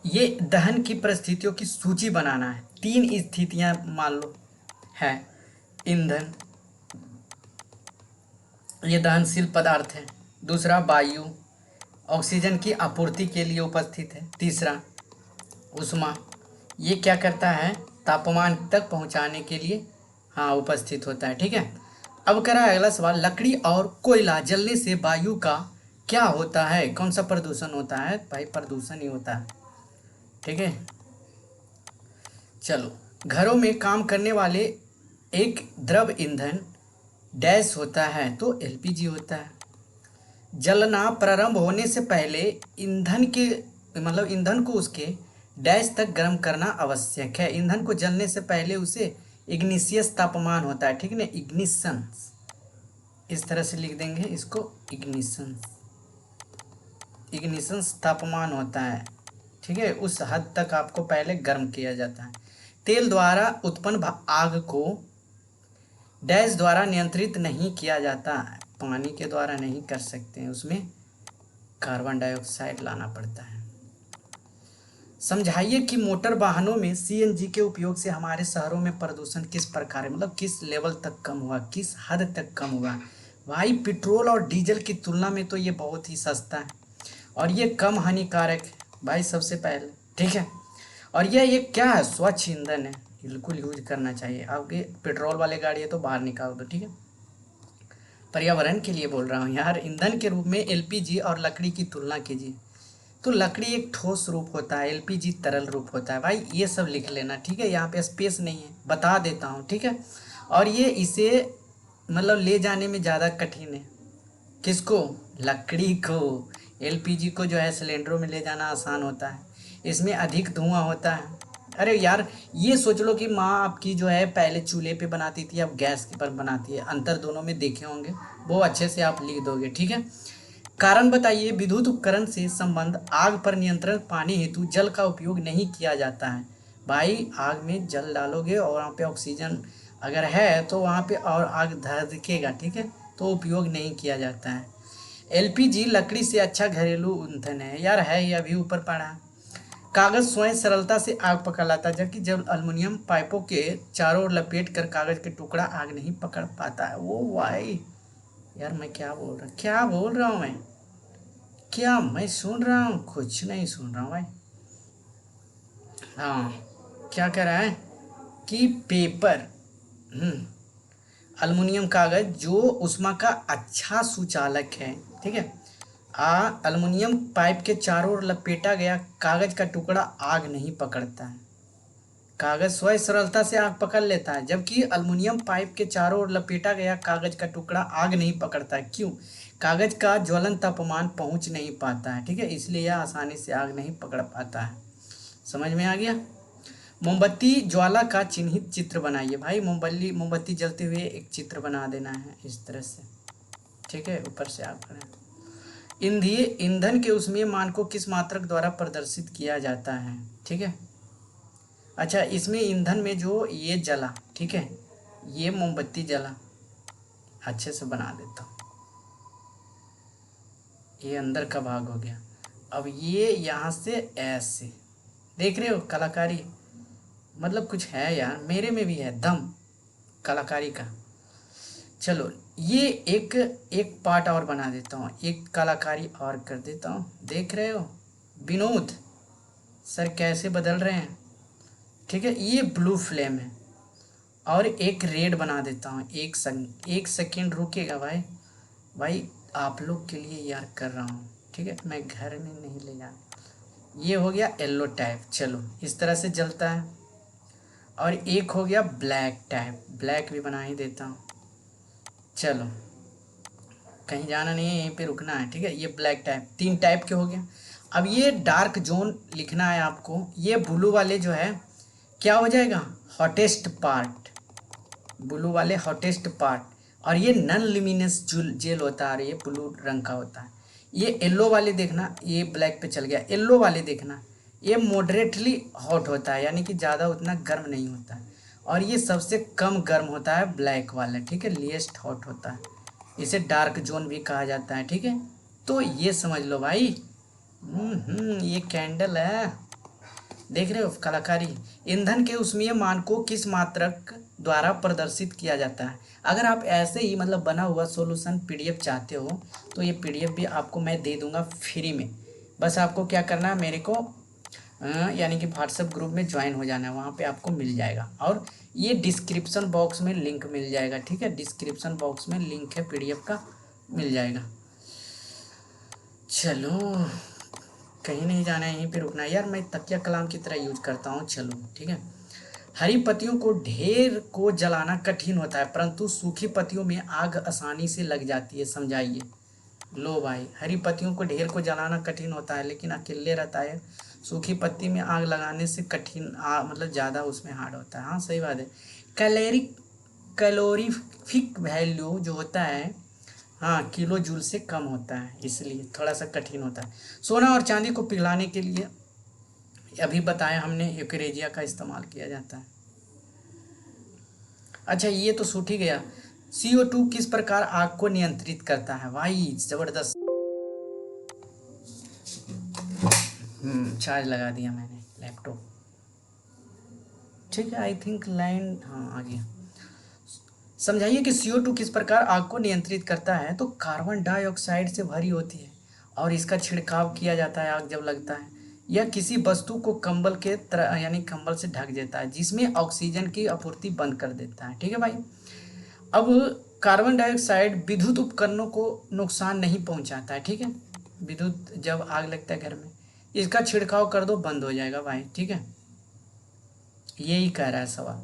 ये दहन की परिस्थितियों की सूची बनाना है। 3 स्थितियां मान लो है, ईंधन, ये दहनशील पदार्थ है। दूसरा वायु, ऑक्सीजन की आपूर्ति के लिए उपस्थित है। तीसरा ऊष्मा, ये क्या करता है, तापमान तक पहुंचाने के लिए हाँ उपस्थित होता है, ठीक है। अब करा अगला सवाल, लकड़ी और कोयला जलने से वायु का क्या होता है, कौन सा प्रदूषण होता है, भाई प्रदूषण ही होता है, ठीक है। चलो, घरों में काम करने वाले एक द्रव ईंधन डैश होता है, तो एलपीजी होता है। जलना प्रारंभ होने से पहले ईंधन को उसके डैश तक गर्म करना आवश्यक है। ईंधन को जलने से पहले उसे इग्निशियस तापमान होता है, ठीक है ना, इग्निशन, इस तरह से लिख देंगे इसको, इग्निशन तापमान होता है, ठीक है, उस हद तक आपको पहले गर्म किया जाता है। तेल द्वारा उत्पन्न आग को डैश द्वारा नियंत्रित नहीं किया जाता, पानी के द्वारा नहीं कर सकते हैं, उसमें कार्बन डाइऑक्साइड लाना पड़ता है। समझाइए कि मोटर वाहनों में सीएनजी के उपयोग से हमारे शहरों में प्रदूषण किस प्रकार है, मतलब किस लेवल तक कम हुआ, किस हद तक कम हुआ। भाई पेट्रोल और डीजल की तुलना में तो ये बहुत ही सस्ता है और ये कम हानिकारक है भाई, सबसे पहले, ठीक है। और यह एक क्या है, स्वच्छ ईंधन है, बिल्कुल यूज करना चाहिए। आपके पेट्रोल वाले गाड़ी है तो बाहर निकाल दो, ठीक है, पर्यावरण के लिए बोल रहा हूँ यार। ईंधन के रूप में एलपीजी और लकड़ी की तुलना कीजिए, तो लकड़ी एक ठोस रूप होता है, एलपीजी तरल रूप होता है। भाई ये सब लिख लेना, ठीक है, यहाँ पे स्पेस नहीं है, बता देता हूँ, ठीक है। और ये इसे मतलब ले जाने में ज़्यादा कठिन है। किसको? लकड़ी को। एलपीजी को जो है सिलेंडरों में ले जाना आसान होता है, इसमें अधिक धुआं होता है। अरे यार, ये सोच लो कि माँ आपकी जो है पहले चूल्हे पे बनाती थी, अब गैस पर बनाती है, अंतर दोनों में देखे होंगे, वो अच्छे से आप लिख दोगे, ठीक है। कारण बताइए, विद्युत उपकरण से संबंध, आग पर नियंत्रण, पानी हेतु जल का उपयोग नहीं किया जाता है। भाई आग में जल डालोगे और वहाँ पे ऑक्सीजन अगर है तो वहाँ पे और आग दिखेगा, ठीक है, तो उपयोग नहीं किया जाता है। एलपीजी लकड़ी से अच्छा घरेलू ईंधन है, यार है ये अभी ऊपर पड़ा है। कागज स्वयं सरलता से आग पकड़ लाता है, जबकि जब अल्युमिनियम पाइपों के चारों ओर लपेट कर कागज के टुकड़ा आग नहीं पकड़ पाता है। वो भाई, यार मैं क्या बोल रहा हूँ मैं, क्या मैं सुन रहा हूँ? कुछ नहीं सुन रहा हूँ भाई। हाँ, क्या कह रहा है कि पेपर, अल्युमिनियम कागज जो ऊष्मा का अच्छा सुचालक है, ठीक है। अल्युमिनियम पाइप के चारों ओर लपेटा गया कागज का टुकड़ा आग नहीं पकड़ता है। कागज स्वयं सरलता से आग पकड़ लेता है, जबकि अल्युमिनियम पाइप के चारों ओर लपेटा गया कागज का टुकड़ा आग नहीं पकड़ता है। क्यों? कागज का ज्वलन तापमान पहुंच नहीं पाता है, ठीक है, इसलिए यह आसानी से आग नहीं पकड़ पाता है। समझ में आ गया? मोमबत्ती ज्वाला का चिन्हित चित्र बनाइए। भाई मोमबत्ती जलते हुए एक चित्र बना देना है इस तरह से, ठीक है, ऊपर से आप करें। ईंधीय ईंधन के ऊष्मीय मान को किस मात्रक द्वारा प्रदर्शित किया जाता है, ठीक है। अच्छा, इसमें ईंधन में जो ये जला, ठीक है, ये मोमबत्ती जला, अच्छे से बना देता हूँ, ये अंदर का भाग हो गया। अब ये यहाँ से ऐसे, देख रहे हो कलाकारी, मतलब कुछ है यार, मेरे में भी है दम कलाकारी का। चलो, ये एक एक पार्ट और बना देता हूँ, एक कलाकारी और कर देता हूँ। देख रहे हो विनोद सर कैसे बदल रहे हैं, ठीक है। ये ब्लू फ्लेम है और एक रेड बना देता हूँ। एक सेकेंड रुकेगा भाई, भाई आप लोग के लिए यार कर रहा हूँ, ठीक है, मैं घर में नहीं ले जाना। ये हो गया येलो टाइप, चलो इस तरह से जलता है। और एक हो गया ब्लैक टाइप, ब्लैक भी बना ही देता हूँ। चलो, कहीं जाना नहीं है, यहीं पे रुकना है, ठीक है। ये ब्लैक टाइप, 3 टाइप के हो गया। अब ये डार्क जोन लिखना है आपको। ये ब्लू वाले जो है क्या हो जाएगा, हॉटेस्ट पार्ट, ब्लू वाले हॉटेस्ट पार्ट। और ये नॉन लिमिनस जेल होता है और ये ब्लू रंग का होता है। ये येलो वाले देखना, ये ब्लैक पे चल गया। येलो वाले देखना, ये मॉडरेटली हॉट होता है, यानी कि ज़्यादा उतना गर्म नहीं होता है। और ये सबसे कम गर्म होता है ब्लैक वाला, ठीक है, लीस्ट हॉट होता है। इसे डार्क जोन भी कहा जाता है, ठीक है। तो ये समझ लो भाई। ये कैंडल है, देख रहे हो कलाकारी। ईंधन के ऊष्मीय मान को किस मात्रक द्वारा प्रदर्शित किया जाता है। अगर आप ऐसे ही मतलब बना हुआ सॉल्यूशन पीडीएफ चाहते हो तो ये पीडीएफ भी आपको मैं दे दूंगा फ्री में। बस आपको क्या करना है, मेरे को यानी कि व्हाट्सएप ग्रुप में ज्वाइन हो जाना है, वहाँ पे आपको मिल जाएगा। और ये डिस्क्रिप्शन बॉक्स में लिंक मिल जाएगा, ठीक है, डिस्क्रिप्शन बॉक्स में लिंक है पीडीएफ का, मिल जाएगा। चलो, कहीं नहीं जाना है, यहीं पे रुकना है यार, मैं तकिया कलाम की तरह यूज करता हूँ। चलो ठीक है। हरी पत्तियों को ढेर को जलाना कठिन होता है, परंतु सूखी पत्तियों में आग आसानी से लग जाती है, समझाइए। लो भाई, हरी पत्तियों को ढेर को जलाना कठिन होता है लेकिन अकेले रहता है। सूखी पत्ती में आग लगाने से कठिन मतलब ज़्यादा उसमें हार्ड होता है। हाँ सही बात है। कैलोरीफिक वैल्यू जो होता है, हाँ, किलो जूल से कम होता है, इसलिए थोड़ा सा कठिन होता है। सोना और चांदी को पिघलाने के लिए अभी बताया हमने यूकेरेजिया का इस्तेमाल किया जाता है। अच्छा, ये तो सूट ही गया। CO2 किस प्रकार आग को नियंत्रित करता है। भाई जबरदस्त। चार्ज लगा दिया मैंने लैपटॉप, ठीक है। आई थिंक लाइन, हाँ आ गया। समझाइए कि CO2 किस प्रकार आग को नियंत्रित करता है। तो कार्बन डाइऑक्साइड से भरी होती है और इसका छिड़काव किया जाता है आग जब लगता है। यह किसी वस्तु को कंबल के तरह यानी कंबल से ढक देता है, जिसमें ऑक्सीजन की आपूर्ति बंद कर देता है, ठीक है भाई। अब कार्बन डाइऑक्साइड विद्युत उपकरणों को नुकसान नहीं पहुंचाता है, ठीक है। विद्युत जब आग लगता है घर में, इसका छिड़काव कर दो, बंद हो जाएगा भाई, ठीक है। यही कह रहा है सवाल।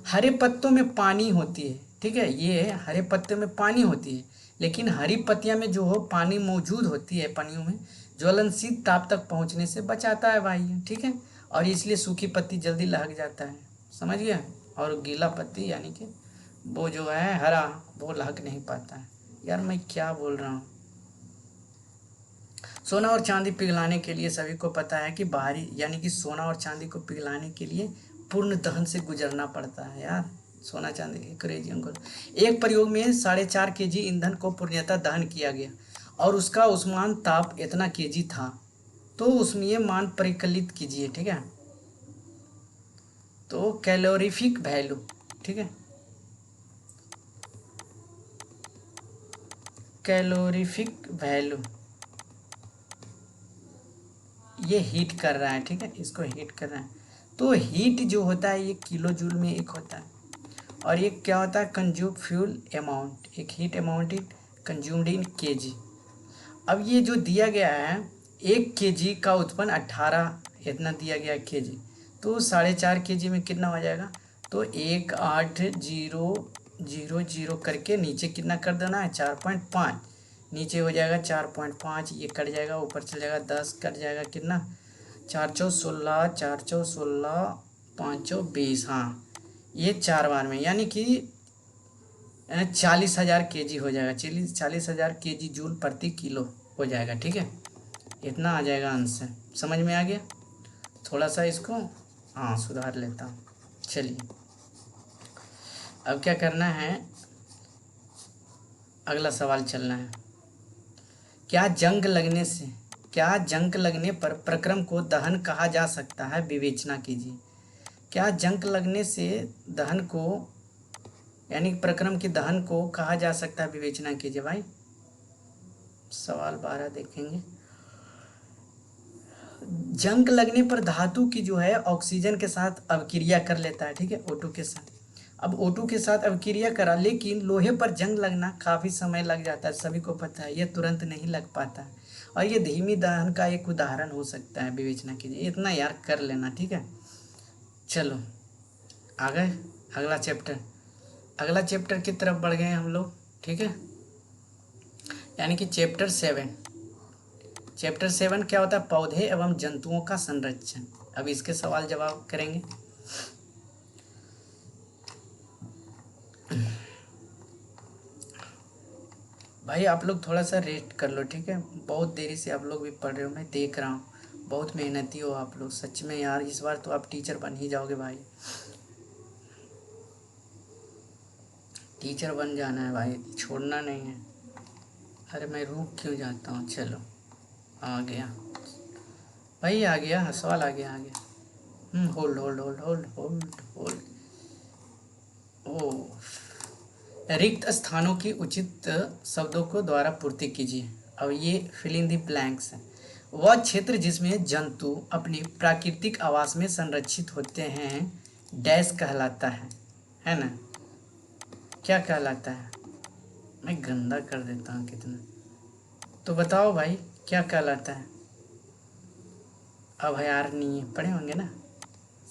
हरे पत्तों में पानी होती है, ठीक है। ये हरे पत्ते में पानी होती है, लेकिन हरी पत्तियां में जो हो पानी मौजूद होती है, पनियों में ज्वलनशील ताप तक पहुंचने से बचाता है भाई, ठीक है। और इसलिए सूखी पत्ती जल्दी लहक जाता है, समझ गया। और गीला पत्ती यानी कि वो जो है हरा, वो लहक नहीं पाता है। यार मैं क्या बोल रहा हूँ। सोना और चांदी पिघलाने के लिए सभी को पता है कि बाहरी यानी कि सोना और चांदी को पिघलाने के लिए पूर्ण दहन से गुजरना पड़ता है यार। सोना चांदी की क्रेजी अंकुर। एक प्रयोग में 4.5 kg ईंधन को पूर्णतः दहन किया गया और उसका उष्मान ताप इतना kg था। तो उसमें मान परिकलित कीजिए, ठीक है। तो कैलोरीफिक वैल्यू, ठीक है, कैलोरीफिक वैल्यू ये हीट कर रहा है, ठीक है, इसको हीट कर रहा है। तो हीट जो होता है ये किलो जूल में एक होता है। और ये क्या होता है, कंज्यूम फ्यूल अमाउंट, एक heat amount it consumed in KG. अब ये जो दिया गया है 1 kg का उत्पन्न 18 इतना दिया गया है केजी। तो 4.5 kg में कितना हो जाएगा, तो 180000 करके नीचे कितना कर देना है 4.5, नीचे हो जाएगा 4.5, ये कट जाएगा, ऊपर चल जाएगा 10, कट जाएगा कितना 416, 416, 520, हाँ ये 4 बार में यानी कि 40,000 kg हो जाएगा। 40,000 kg जूल प्रति किलो हो जाएगा, ठीक है। इतना आ जाएगा आंसर, समझ में आ गया। थोड़ा सा इसको हाँ सुधार लेता हूँ। चलिए अब क्या करना है, अगला सवाल चलना है। क्या जंग लगने पर प्रक्रम को दहन कहा जा सकता है, विवेचना कीजिए। क्या जंग लगने से दहन को यानी प्रक्रम के दहन को कहा जा सकता है, विवेचना कीजिए भाई। सवाल 12 देखेंगे। जंग लगने पर धातु की जो है ऑक्सीजन के साथ अवक्रिया कर लेता है, ठीक है, O2 के साथ। अब O2 के साथ अवक्रिया करा, लेकिन लोहे पर जंग लगना काफ़ी समय लग जाता है, सभी को पता है, ये तुरंत नहीं लग पाता है। और ये धीमी दहन का एक उदाहरण हो सकता है, विवेचना कीजिए। इतना यार कर लेना, ठीक है। चलो आगे अगला चैप्टर की तरफ बढ़ गए हम लोग, ठीक है, यानी कि चैप्टर 7 क्या होता है, पौधे एवं जंतुओं का संरक्षण। अब इसके सवाल जवाब करेंगे। भाई आप लोग थोड़ा सा रेस्ट कर लो, ठीक है, बहुत देरी से आप लोग भी पढ़ रहे हो, मैं देख रहा हूँ, बहुत मेहनती हो आप लोग सच में यार। इस बार तो आप टीचर बन ही जाओगे भाई, टीचर बन जाना है भाई, छोड़ना नहीं है। अरे मैं रुक क्यों जाता हूँ। चलो आ गया भाई, आ गया सवाल, आ गया। Hold hold hold hold hold hold. ओ, रिक्त स्थानों की उचित शब्दों को द्वारा पूर्ति कीजिए। अब ये फिल इन द ब्लैंक्स है। वह क्षेत्र जिसमें जंतु अपनी प्राकृतिक आवास में संरक्षित होते हैं डैश कहलाता है ना, क्या कहलाता है। मैं गंदा कर देता हूँ कितना, तो बताओ भाई क्या कहलाता है। अभयारण्य पढ़े होंगे ना,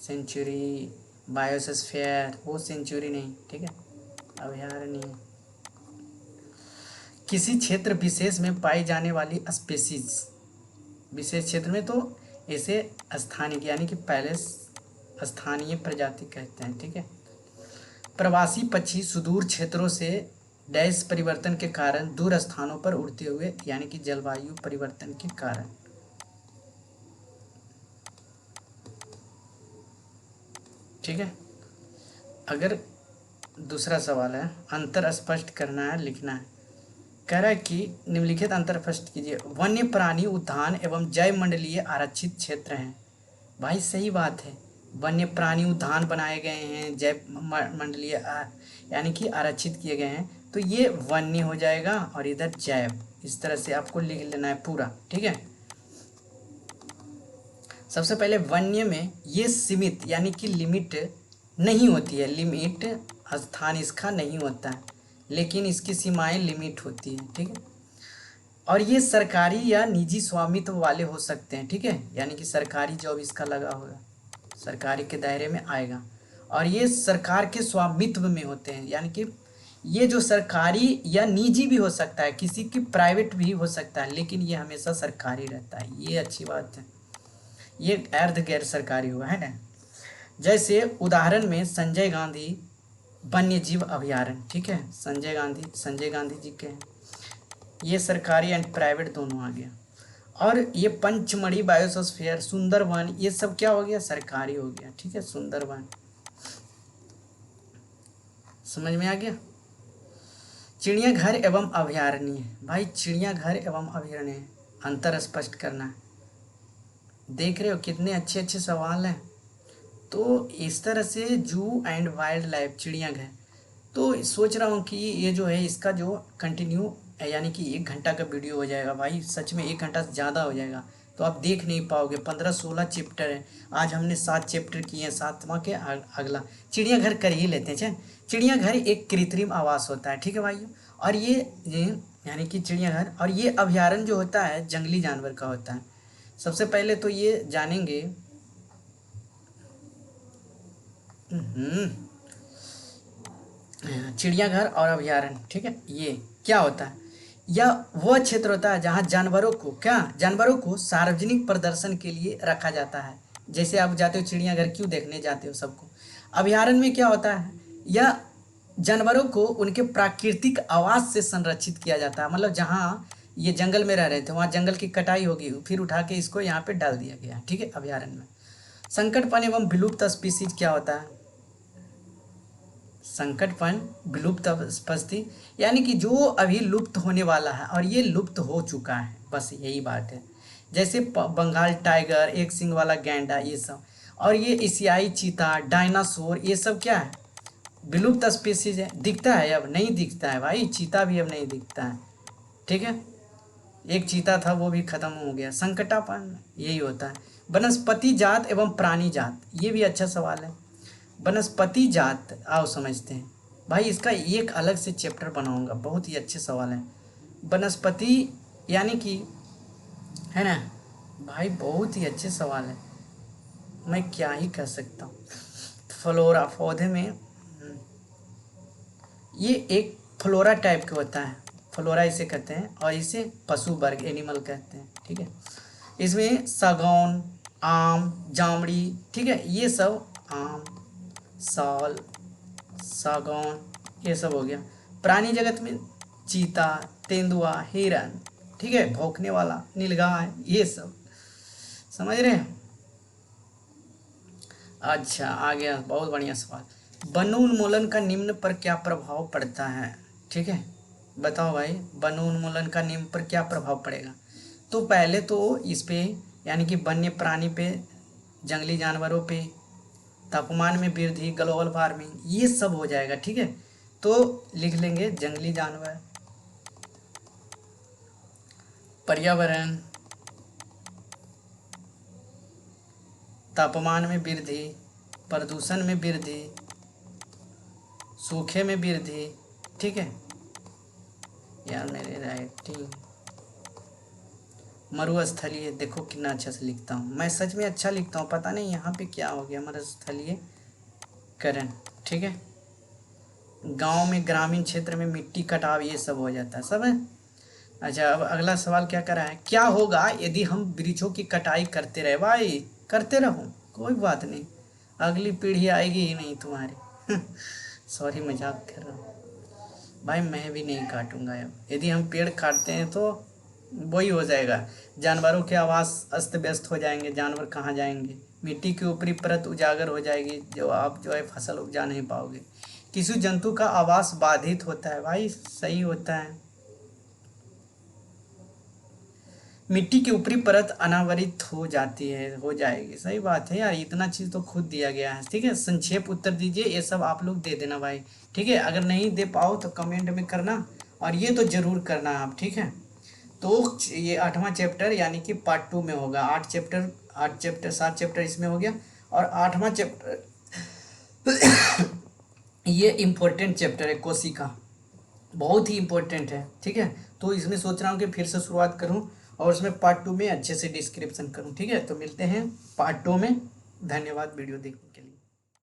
सेंचुरी, बायोस्फीयर, वो सेंचुरी नहीं, ठीक है, अभयारण्य। किसी क्षेत्र विशेष में पाई जाने वाली स्पेसीज, विशेष क्षेत्र में तो इसे स्थानिक यानी कि पहले स्थानीय प्रजाति कहते हैं, ठीक है। प्रवासी पक्षी सुदूर क्षेत्रों से डैश परिवर्तन के कारण दूर स्थानों पर उड़ते हुए यानी कि जलवायु परिवर्तन के कारण। ठीक है। अगर दूसरा सवाल है, अंतर स्पष्ट करना है, लिखना है। कह रहा है कि निम्नलिखित अंतर स्पष्ट कीजिए। वन्य प्राणी उद्यान एवं जैव मंडलीय आरक्षित क्षेत्र हैं। भाई सही बात है, वन्य प्राणी उद्यान बनाए गए हैं, जैव मंडलीय यानी कि आरक्षित किए गए हैं, तो ये वन्य हो जाएगा और इधर जैव, इस तरह से आपको लिख लेना है पूरा, ठीक है। सबसे पहले वन्य में ये सीमित यानी कि लिमिट नहीं होती है, लिमिट स्थान इसका नहीं होता है, लेकिन इसकी सीमाएं लिमिट होती है, ठीक है। और ये सरकारी या निजी स्वामित्व वाले हो सकते हैं, ठीक है, यानी कि सरकारी जॉब इसका लगा होगा, सरकारी के दायरे में आएगा। और ये सरकार के स्वामित्व में होते हैं, यानी कि ये जो सरकारी या निजी भी हो सकता है, किसी की प्राइवेट भी हो सकता है, लेकिन ये हमेशा सरकारी रहता है, ये अच्छी बात है। ये अर्ध गैर सरकारी हुआ है ना। जैसे उदाहरण में संजय गांधी वन्य जीव अभयारण्य, ठीक है, संजय गांधी जी के हैं, ये सरकारी एंड प्राइवेट दोनों आ गया। और ये पंचमढ़ी बायोस्फीयर, सुंदरवन, ये सब क्या हो गया, सरकारी हो गया, ठीक है, सुंदरवन। समझ में आ गया। चिड़ियाघर एवं अभयारण्य, भाई चिड़ियाघर एवं अभयारण्य अंतर स्पष्ट करना है। देख रहे हो कितने अच्छे अच्छे सवाल हैं। तो इस तरह से जू एंड वाइल्ड लाइफ, चिड़ियाघर, तो सोच रहा हूँ कि ये जो है इसका जो कंटिन्यू यानी कि 1 घंटा का वीडियो हो जाएगा भाई, सच में 1 घंटा से ज़्यादा हो जाएगा, तो आप देख नहीं पाओगे। 15-16 चैप्टर है, आज हमने 7 चैप्टर किए हैं, 7वां के अगला चिड़ियाघर कर ही लेते हैं। चिड़ियाघर एक कृत्रिम आवास होता है, ठीक है भाइयों। और ये यानी कि चिड़ियाघर, और ये अभयारण्य जो होता है जंगली जानवर का होता है। सबसे पहले तो ये जानेंगे चिड़ियाघर और अभयारण्य, ठीक है, ये क्या होता है। यह वह क्षेत्र होता है जहाँ जानवरों को सार्वजनिक प्रदर्शन के लिए रखा जाता है। जैसे आप जाते हो चिड़ियाघर, क्यों देखने जाते हो सबको। अभयारण्य में क्या होता है, यह जानवरों को उनके प्राकृतिक आवास से संरक्षित किया जाता है। मतलब जहाँ ये जंगल में रह रहे थे, वहाँ जंगल की कटाई होगी, फिर उठा के इसको यहाँ पे डाल दिया गया, ठीक है, अभयारण्य में। संकटपन एवं विलुप्त स्पीसीज क्या होता है, संकटपन विलुप्त स्पीसी यानी कि जो अभी लुप्त होने वाला है और ये लुप्त हो चुका है, बस यही बात है। जैसे बंगाल टाइगर, एक सिंग वाला गैंडा, ये सब, और ये एशियाई चीता, डायनासोर, ये सब क्या है, विलुप्त स्पीसीज है। दिखता है, अब नहीं दिखता है भाई, चीता भी अब नहीं दिखता है, ठीक है। एक चीता था वो भी खत्म हो गया। संकटापन यही होता है। वनस्पति जात एवं प्राणी जात, ये भी अच्छा सवाल है। वनस्पति जात, आओ समझते हैं भाई, इसका एक अलग से चैप्टर बनाऊंगा, बहुत ही अच्छे सवाल हैं। वनस्पति यानी कि, है ना भाई, बहुत ही अच्छे सवाल है, मैं क्या ही कह सकता हूँ। फ्लोरा, पौधे में ये एक फ्लोरा टाइप का होता है, फ्लोरा इसे कहते हैं, और इसे पशु वर्ग, एनिमल कहते हैं, ठीक है। इसमें सागौन, आम, जामड़ी, ठीक है, ये सब, आम, साल, सागौन, ये सब हो गया। प्राणी जगत में चीता, तेंदुआ, हिरन, ठीक है, भौंकने वाला, नीलगाय, ये सब, समझ रहे हैं। अच्छा, आ गया, बहुत बढ़िया सवाल। वनोन्मूलन का निम्न पर क्या प्रभाव पड़ता है, ठीक है, बताओ भाई, वनोन्मूलन का निम्न पर क्या प्रभाव पड़ेगा। तो पहले तो इस पे यानी कि वन्य प्राणी पे, जंगली जानवरों पे, तापमान में वृद्धि, ग्लोबल वार्मिंग, ये सब हो जाएगा, ठीक है। तो लिख लेंगे जंगली जानवर, पर्यावरण, तापमान में वृद्धि, प्रदूषण में वृद्धि, सूखे में वृद्धि, ठीक है। यार मेरे राइटिंग, मरुस्थलीय, देखो कितना अच्छा से लिखता हूँ मैं, सच में अच्छा लिखता हूँ, पता नहीं यहाँ पे क्या हो गया, मरुस्थलीय करण, ठीक है। गांव में, ग्रामीण क्षेत्र में मिट्टी कटाव, ये सब हो जाता है, सब है। अच्छा, अब अगला सवाल क्या कर रहा है, क्या होगा यदि हम वृक्षों की कटाई करते रहे। भाई करते रहो, कोई बात नहीं, अगली पीढ़ी आएगी ही नहीं तुम्हारी। सॉरी, मजाक कर रहा हूँ भाई, मैं भी नहीं काटूंगा। अब यदि हम पेड़ काटते हैं तो वही हो जाएगा, जानवरों के आवास अस्त व्यस्त हो जाएंगे, जानवर कहाँ जाएंगे, मिट्टी की ऊपरी परत उजागर हो जाएगी, जो आप जो है फसल उपजा नहीं पाओगे, किसी जंतु का आवास बाधित होता है। भाई सही होता है, मिट्टी की ऊपरी परत अनावरित हो जाती है, हो जाएगी, सही बात है यार, इतना चीज़ तो खुद दिया गया है, ठीक है। संक्षेप उत्तर दीजिए, ये सब आप लोग दे देना भाई, ठीक है। अगर नहीं दे पाओ तो कमेंट में करना, और ये तो ज़रूर करना आप, ठीक है। तो ये 8वां चैप्टर यानी कि पार्ट 2 में होगा। 7 चैप्टर इसमें हो गया, और 8वां चैप्टर ये इम्पोर्टेंट चैप्टर है, कोशिका, बहुत ही इम्पोर्टेंट है, ठीक है। तो इसमें सोच रहा हूँ कि फिर से शुरुआत करूँ और उसमें पार्ट 2 में अच्छे से डिस्क्रिप्शन करूँ, ठीक है। तो मिलते हैं पार्ट 2 में, धन्यवाद वीडियो देखने।